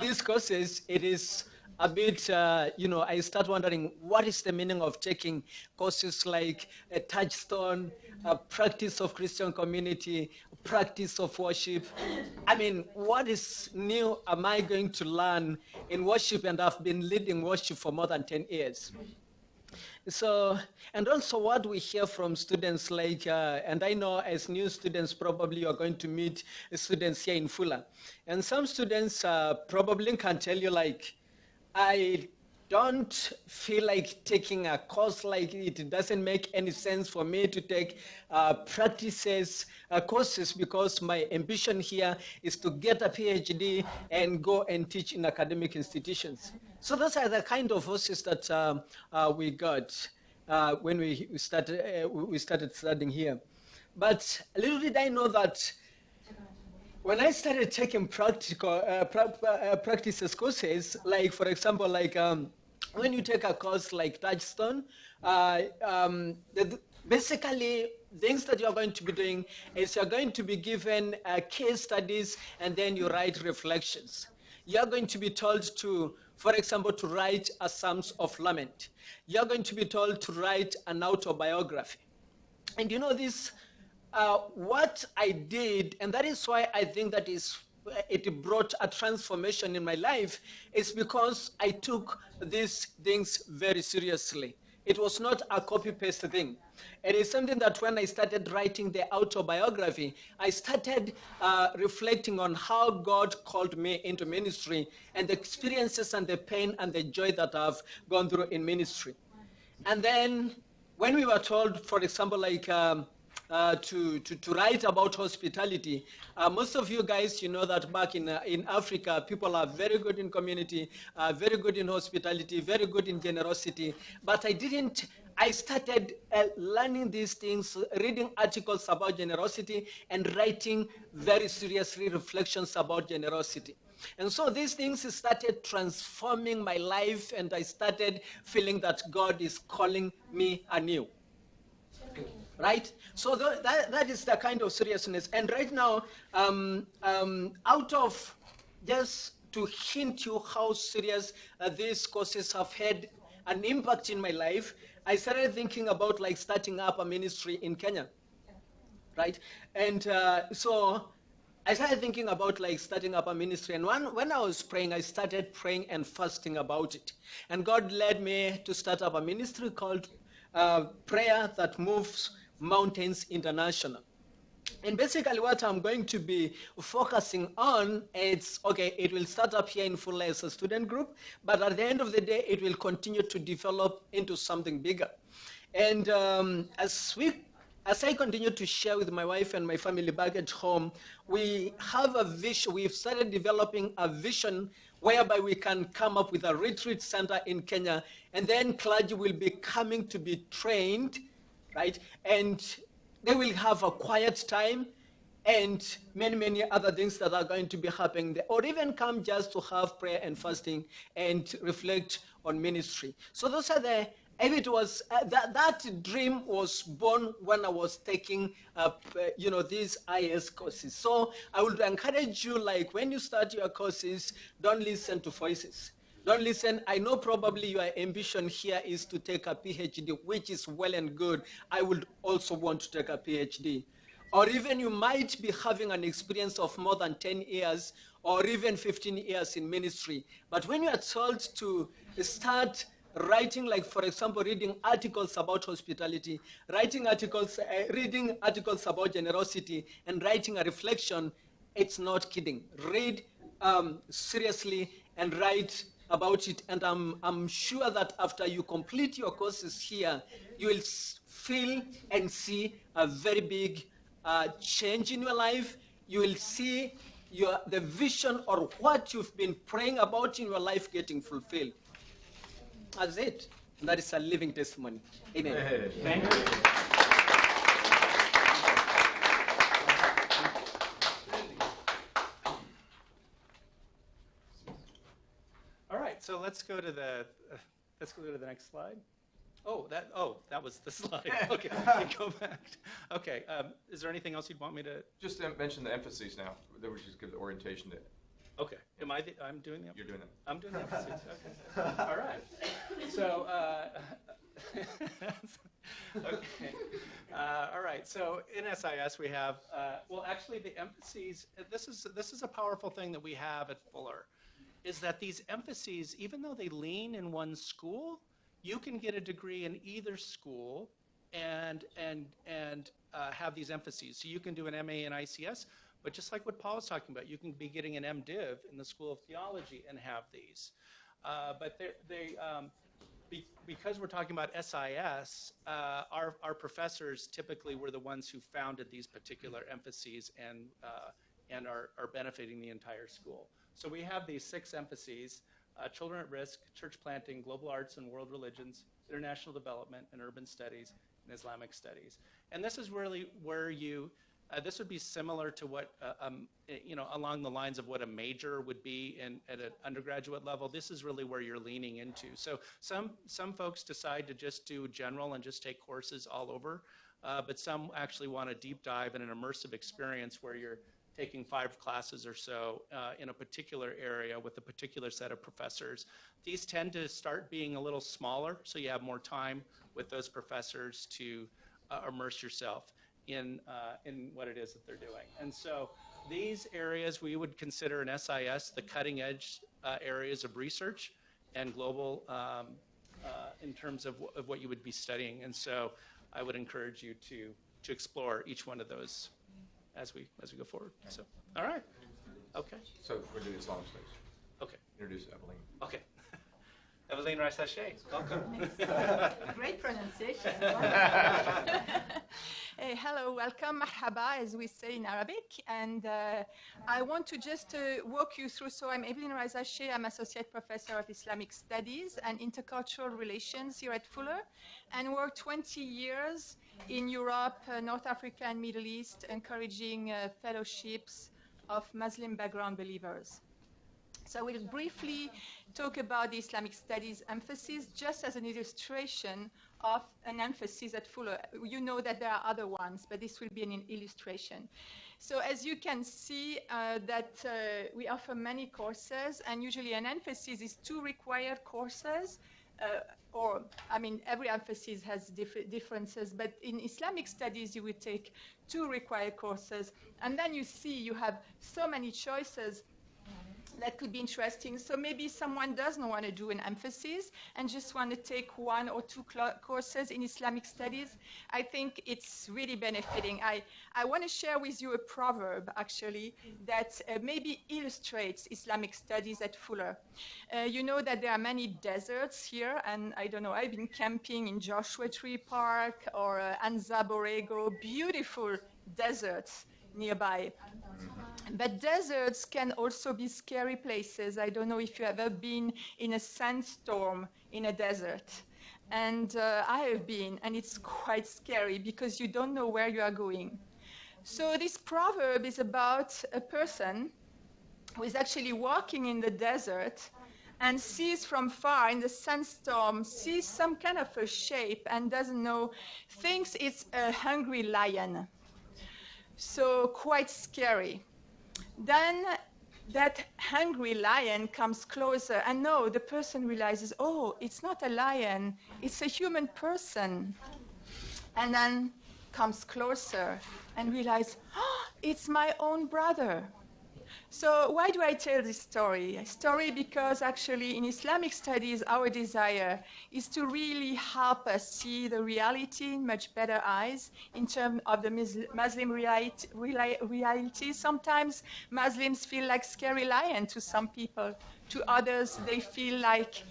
these courses, it is a bit, I start wondering what is the meaning of taking courses like a touchstone, a practice of Christian community, practice of worship. I mean, what is new am I going to learn in worship? And I've been leading worship for more than 10 years. So, and also what we hear from students like, and I know as new students, probably you're going to meet students here in Fuller. And some students probably can tell you like, I don't feel like taking a course like it doesn't make any sense for me to take courses because my ambition here is to get a PhD and go and teach in academic institutions. So those are the kind of voices that we got when we started studying here. But little did I know that when I started taking practical practices courses, like for example, like when you take a course like Touchstone, basically things that you're going to be doing is you're going to be given case studies and then you write reflections. You're going to be told to, for example, to write a Psalms of Lament. You're going to be told to write an autobiography. And you know this, what I did, and that is why I think that it brought a transformation in my life, is because I took these things very seriously. It was not a copy-paste thing. It is something that when I started writing the autobiography, I started reflecting on how God called me into ministry and the experiences and the pain and the joy that I've gone through in ministry. And then when we were told, for example, like to write about hospitality, most of you guys, you know that back in Africa, people are very good in community, very good in hospitality, very good in generosity. But I started learning these things, reading articles about generosity and writing very seriously reflections about generosity. And so these things started transforming my life, and I started feeling that God is calling me anew. Right? So that is the kind of seriousness. And right now, out of just to hint you how serious these courses have had an impact in my life, I started thinking about like starting up a ministry in Kenya. Right? And so I started thinking about like starting up a ministry, and when I was praying, I started praying and fasting about it. And God led me to start up a ministry called Prayer That Moves Mountains International. And basically what I'm going to be focusing on is, okay, it will start up here in Fuller as a student group, but at the end of the day, it will continue to develop into something bigger. And as I continue to share with my wife and my family back at home, we have a vision. We've started developing a vision whereby we can come up with a retreat center in Kenya, and then clergy will be coming to be trained, right? And they will have a quiet time and many, many other things that are going to be happening there, or even come just to have prayer and fasting and reflect on ministry. So those are the, if it was, that dream was born when I was taking these IS courses. So I would encourage you, like when you start your courses, don't listen to voices. Don't listen. I know probably your ambition here is to take a PhD, which is well and good. I would also want to take a PhD. Or even you might be having an experience of more than 10 years or even 15 years in ministry. But when you are told to start writing, like for example, reading articles about hospitality, reading articles about generosity, and writing a reflection, it's not kidding. Read seriously and write about it, and I'm sure that after you complete your courses here, you will feel and see a very big change in your life. You will see the vision or what you've been praying about in your life getting fulfilled. That's it. And that is a living testimony. Amen. Hey, thank you. All right, so let's go to the next slide. That was the slide. Okay, go back. Okay, is there anything else you'd want me to? Just mention the emphases now. Then we just give the orientation to. Okay, I'm doing them? You're doing them. I'm doing the emphases, okay. All right, so, okay. All right, so in SIS we have, well actually the emphases, this is a powerful thing that we have at Fuller, is that these emphases, even though they lean in one school, you can get a degree in either school and have these emphases. So you can do an MA in ICS, but just like what Paul was talking about, you can be getting an MDiv in the School of Theology and have these. But because we're talking about SIS, our professors typically were the ones who founded these particular emphases and are benefiting the entire school. So we have these 6 emphases: children at risk, church planting, global arts and world religions, international development and urban studies, and Islamic studies. And this is really where you, this would be similar to what, along the lines of what a major would be at an undergraduate level. This is really where you're leaning into. So some folks decide to just do general and just take courses all over, but some actually want a deep dive in an immersive experience where you're taking 5 classes or so in a particular area with a particular set of professors. These tend to start being a little smaller, so you have more time with those professors to immerse yourself in what it is that they're doing. And so these areas we would consider in SIS the cutting edge areas of research and global in terms of what you would be studying. And so I would encourage you to explore each one of those as we go forward. So, all right. Okay. So we're doing Islamic studies. Okay. Introduce Evelyn. Okay. Evelyn Rice-Sachet, welcome. Great pronunciation. Hello, welcome, marhaba, as we say in Arabic. And I want to just walk you through. So I'm Evelyn Rice-Sachet. I'm Associate Professor of Islamic Studies and Intercultural Relations here at Fuller, and worked 20 years in Europe, North Africa, and Middle East, encouraging fellowships of Muslim background believers. So I will briefly talk about the Islamic studies emphasis just as an illustration of an emphasis at Fuller. You know that there are other ones, but this will be an illustration. So as you can see that we offer many courses, and usually an emphasis is 2 required courses, every emphasis has differences, but in Islamic studies you would take 2 required courses, and then you see you have so many choices that could be interesting. So maybe someone doesn't want to do an emphasis and just want to take 1 or 2 courses in Islamic studies. I think it's really benefiting. I want to share with you a proverb, actually, that maybe illustrates Islamic studies at Fuller. You know that there are many deserts here, and I don't know, I've been camping in Joshua Tree Park or Anza Borrego, beautiful deserts nearby. But deserts can also be scary places. I don't know if you have ever been in a sandstorm in a desert. And I have been, and it's quite scary because you don't know where you are going. So this proverb is about a person who is actually walking in the desert and sees from far in the sandstorm, sees some kind of a shape and doesn't know, thinks it's a hungry lion. So quite scary. Then that hungry lion comes closer, and no, the person realizes, oh, it's not a lion, it's a human person. And then comes closer and realizes, oh, it's my own brother. So why do I tell this story? A story because actually in Islamic studies, our desire is to really help us see the reality in much better eyes in terms of the Muslim reality. Sometimes Muslims feel like scary lions to some people. To others, they feel like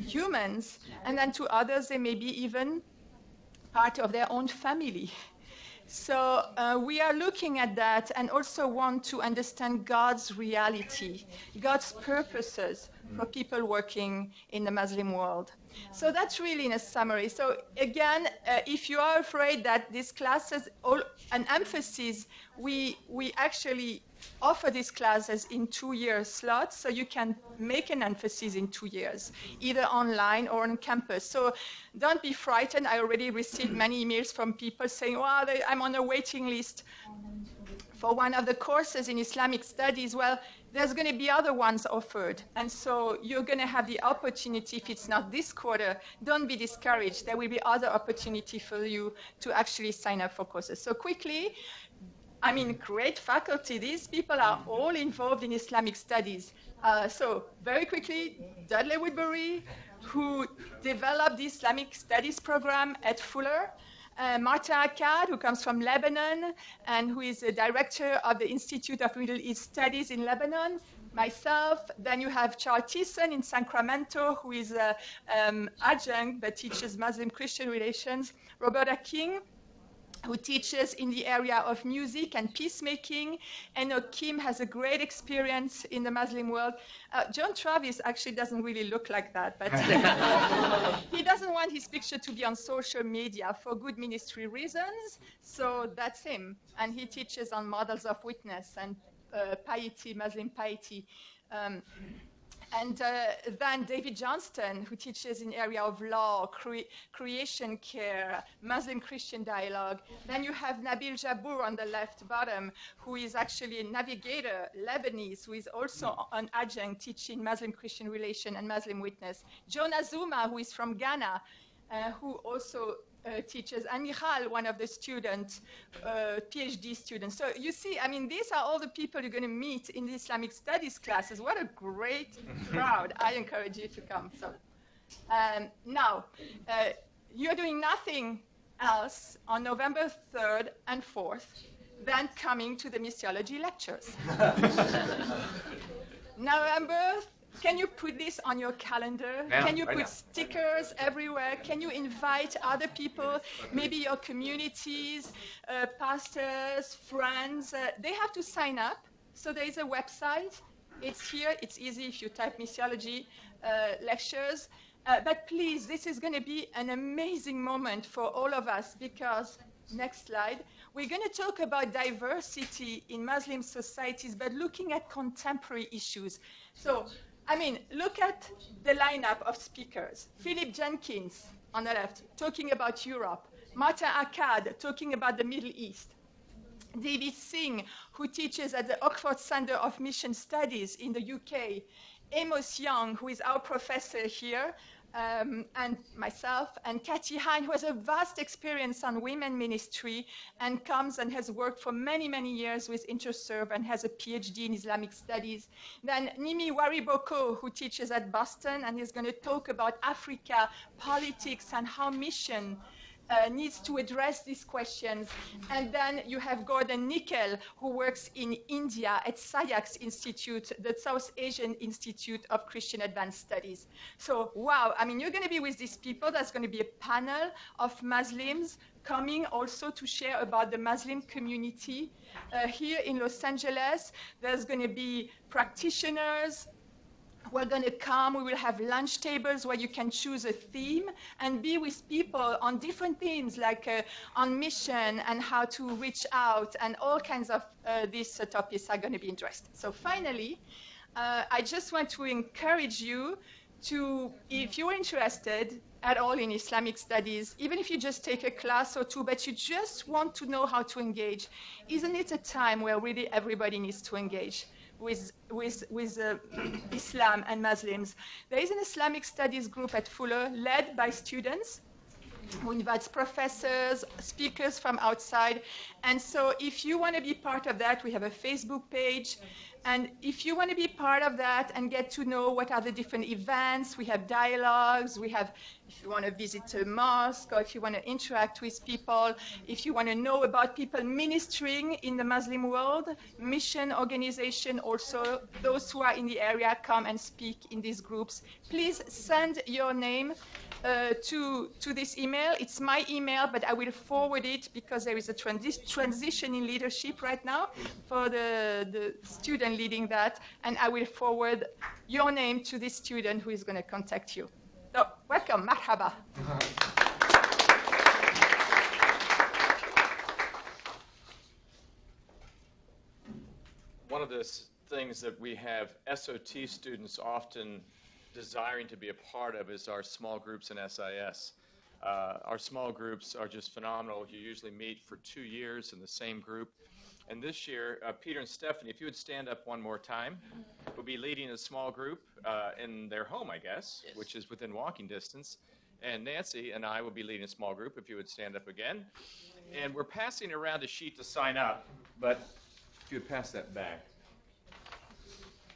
humans. And then to others, they may be even part of their own family. So we are looking at that and also want to understand God's reality, God's purposes for people working in the Muslim world. So that's really in a summary. So again, if you are afraid that these classes, an emphasis, we actually offer these classes in 2-year slots, so you can make an emphasis in 2 years, either online or on campus. So don't be frightened. I already received many emails from people saying, well, I'm on a waiting list for one of the courses in Islamic studies. Well, there's going to be other ones offered. And so you're going to have the opportunity, if it's not this quarter, don't be discouraged. There will be other opportunity for you to actually sign up for courses. So quickly, I mean, great faculty. These people are all involved in Islamic studies. So very quickly, Dudley Woodbury, who developed the Islamic studies program at Fuller. Marta Akkad, who comes from Lebanon and who is the director of the Institute of Middle East Studies in Lebanon. Myself, then you have Charles Thiessen in Sacramento, who is an adjunct but teaches Muslim-Christian relations. Roberta King, who teaches in the area of music and peacemaking. Enoch Kim has a great experience in the Muslim world. John Travis actually doesn't really look like that, but he doesn't want his picture to be on social media for good ministry reasons, so that's him. And he teaches on models of witness and piety, Muslim piety. And then David Johnston, who teaches in area of law, creation care, Muslim-Christian dialogue. Then you have Nabil Jabour on the left bottom, who is actually a navigator, Lebanese, who is also an adjunct teaching Muslim-Christian relation and Muslim witness. Jonah Zuma, who is from Ghana, who also teachers, and Michal, one of the students, PhD students. So you see, I mean, these are all the people you're going to meet in the Islamic studies classes. What a great crowd. I encourage you to come. So now, you're doing nothing else on November 3rd and 4th than coming to the missiology lectures. November, can you put this on your calendar? Now, can you right put now. stickers everywhere? Can you invite other people, maybe your communities, pastors, friends? They have to sign up. So there is a website. It's here. It's easy if you type missiology lectures. But please, this is going to be an amazing moment for all of us because, next slide, we're going to talk about diversity in Muslim societies, but looking at contemporary issues. So, I mean, look at the lineup of speakers. Philip Jenkins on the left, talking about Europe. Marta Akkad, talking about the Middle East. David Singh, who teaches at the Oxford Center of Mission Studies in the UK. Amos Young, who is our professor here, and myself, and Kathy Hine, who has a vast experience on women ministry and comes and has worked for many, many years with Interserve and has a PhD in Islamic studies. Then Nimi Wariboko, who teaches at Boston and is going to talk about Africa, politics, and how mission needs to address these questions. And then you have Gordon Nickel, who works in India at SAYAX Institute, the South Asian Institute of Christian Advanced Studies. So, wow, I mean, you're going to be with these people. There's going to be a panel of Muslims coming also to share about the Muslim community. Here in Los Angeles, there's going to be practitioners. We're going to come, we will have lunch tables where you can choose a theme and be with people on different themes like on mission and how to reach out and all kinds of these topics are going to be addressed. So finally, I just want to encourage you to, if you're interested at all in Islamic studies, even if you just take a class or two, but you just want to know how to engage, isn't it a time where really everybody needs to engage with Islam and Muslims? There is an Islamic studies group at Fuller led by students who invites professors, speakers from outside. And so if you want to be part of that, we have a Facebook page. And if you want to be part of that and get to know what are the different events, we have dialogues, we have, if you want to visit a mosque, or if you want to interact with people, if you want to know about people ministering in the Muslim world, mission organization also, those who are in the area come and speak in these groups. Please send your name to this email. It's my email, but I will forward it because there is a transition in leadership right now for the student leading that, and I will forward your name to this student who is going to contact you. So, welcome, marhaba. One of the things that we have SOT students often desiring to be a part of is our small groups in SIS. Our small groups are just phenomenal. You usually meet for 2 years in the same group. And this year, Peter and Stephanie, if you would stand up one more time, will be leading a small group in their home, I guess, yes, which is within walking distance. And Nancy and I will be leading a small group, if you would stand up again. And we're passing around a sheet to sign up. but if you would pass that back.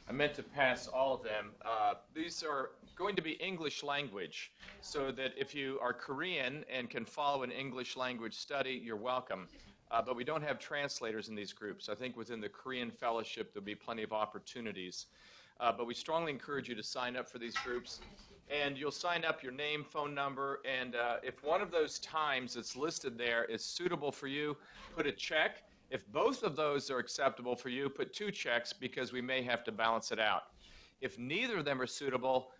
I meant to pass all of them. These are going to be English language, so that if you are Korean and can follow an English language study, you're welcome. But we don't have translators in these groups. I think within the Korean fellowship, there'll be plenty of opportunities. But we strongly encourage you to sign up for these groups. And you'll sign up your name, phone number, and if one of those times that's listed there is suitable for you, put a check. If both of those are acceptable for you, put 2 checks because we may have to balance it out. If neither of them are suitable,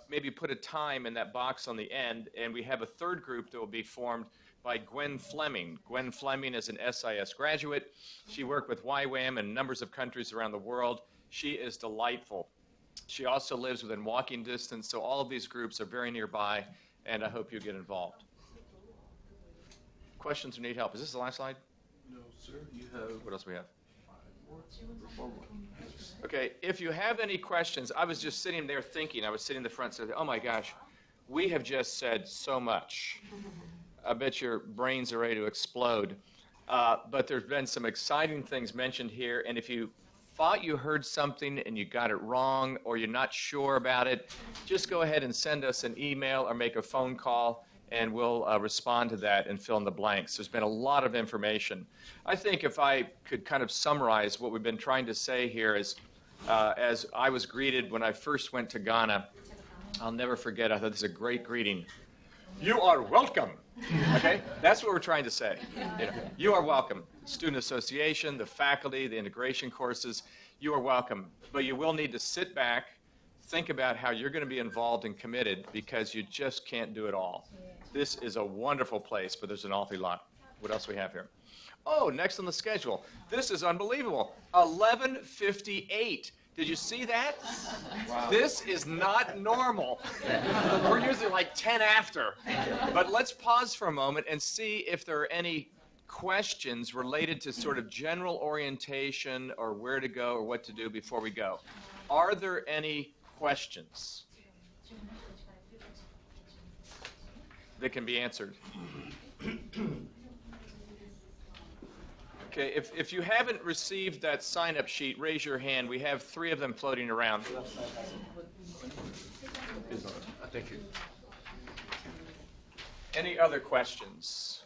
maybe put a time in that box on the end, and we have a third group that will be formed by Gwen Fleming. Gwen Fleming is an SIS graduate. She worked with YWAM in numbers of countries around the world. She is delightful. She also lives within walking distance, so all of these groups are very nearby, and I hope you get involved. Questions or need help? Is this the last slide? No, sir. You have. What else do we have? Okay, if you have any questions, I was just sitting there thinking, I was sitting in the front saying, oh my gosh, we have just said so much. I bet your brains are ready to explode. But there's been some exciting things mentioned here, and if you thought you heard something and you got it wrong or you're not sure about it, just go ahead and send us an email or make a phone call, and we'll respond to that and fill in the blanks. There's been a lot of information. I think if I could kind of summarize what we've been trying to say here is, as I was greeted when I first went to Ghana, I'll never forget, I thought this is a great greeting. You are welcome. Okay? That's what we're trying to say. You know, you are welcome. Student association, the faculty, the integration courses, you are welcome. But you will need to sit back, think about how you're going to be involved and committed, because you just can't do it all. This is a wonderful place, but there's an awfully lot. What else do we have here? Oh, next on the schedule. This is unbelievable. 11:58. Did you see that? Wow. This is not normal. We're usually like 10 after. But let's pause for a moment and see if there are any questions related to sort of general orientation or where to go or what to do before we go. Are there any questions that can be answered? Okay, if you haven't received that sign-up sheet, raise your hand. We have 3 of them floating around. Thank you. Any other questions?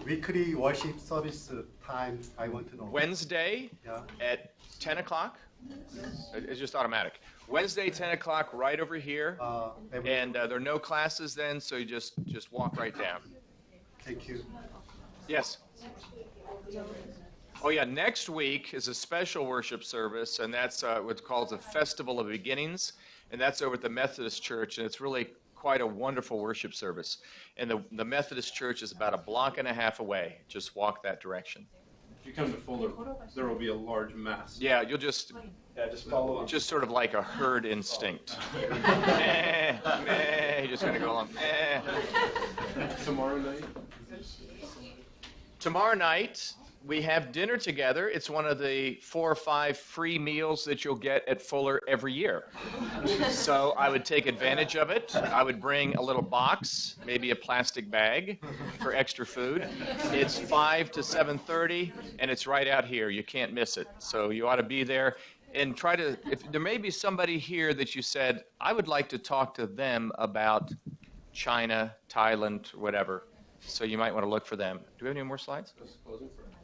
Weekly worship service time, I want to know. Wednesday at 10 o'clock. It's just automatic. Wednesday, 10 o'clock, right over here. And there are no classes then, so you just walk right down. Thank you. Yes? Oh, yeah, next week is a special worship service, and that's what's called the Festival of Beginnings, and that's over at the Methodist Church, and it's really quite a wonderful worship service. And the Methodist Church is about a block and a half away. Just walk that direction. If you come to Fuller, there will be a large mass. Yeah, you'll just follow up. Just sort of like a herd instinct. You're just going to go along. Tomorrow night? Tomorrow night, we have dinner together. It's one of the 4 or 5 free meals that you'll get at Fuller every year. So I would take advantage of it. I would bring a little box, maybe a plastic bag for extra food. It's 5 to 7:30, and it's right out here. You can't miss it. So you ought to be there. And try to, if there may be somebody here that you said, I would like to talk to them about China, Thailand, whatever. So you might want to look for them. Do we have any more slides?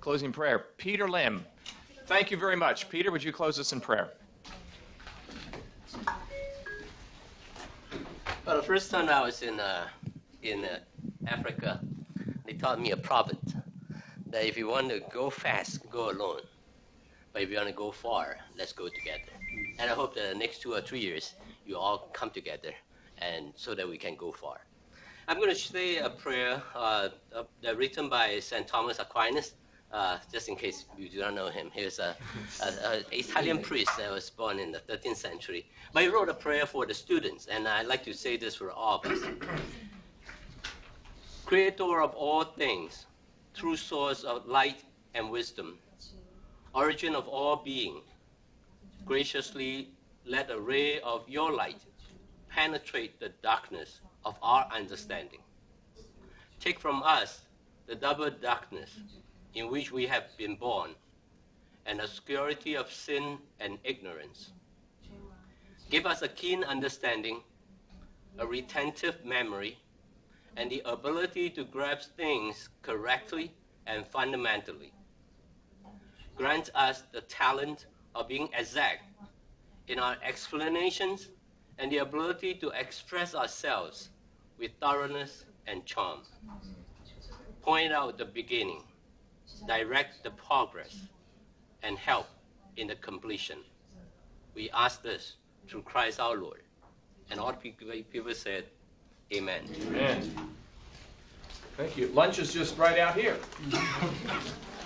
Closing prayer. Peter Lim. Thank you very much. Peter, would you close us in prayer? Well, the first time I was in Africa, they taught me a proverb that if you want to go fast, go alone. But if you want to go far, let's go together. And I hope that the next 2 or 3 years, you all come together, and so that we can go far. I'm going to say a prayer written by St. Thomas Aquinas, just in case you do not know him. He was an Italian priest that was born in the 13th century. But he wrote a prayer for the students, and I'd like to say this for all of us. Creator of all things, true source of light and wisdom, origin of all being, graciously let a ray of your light penetrate the darkness of our understanding. Take from us the double darkness in which we have been born, and obscurity of sin and ignorance. Give us a keen understanding, a retentive memory, and the ability to grasp things correctly and fundamentally. Grant us the talent of being exact in our explanations and the ability to express ourselves with thoroughness and charm. Point out the beginning, direct the progress, and help in the completion. We ask this through Christ our Lord. And all people said, Amen. Amen. Thank you. Lunch is just right out here.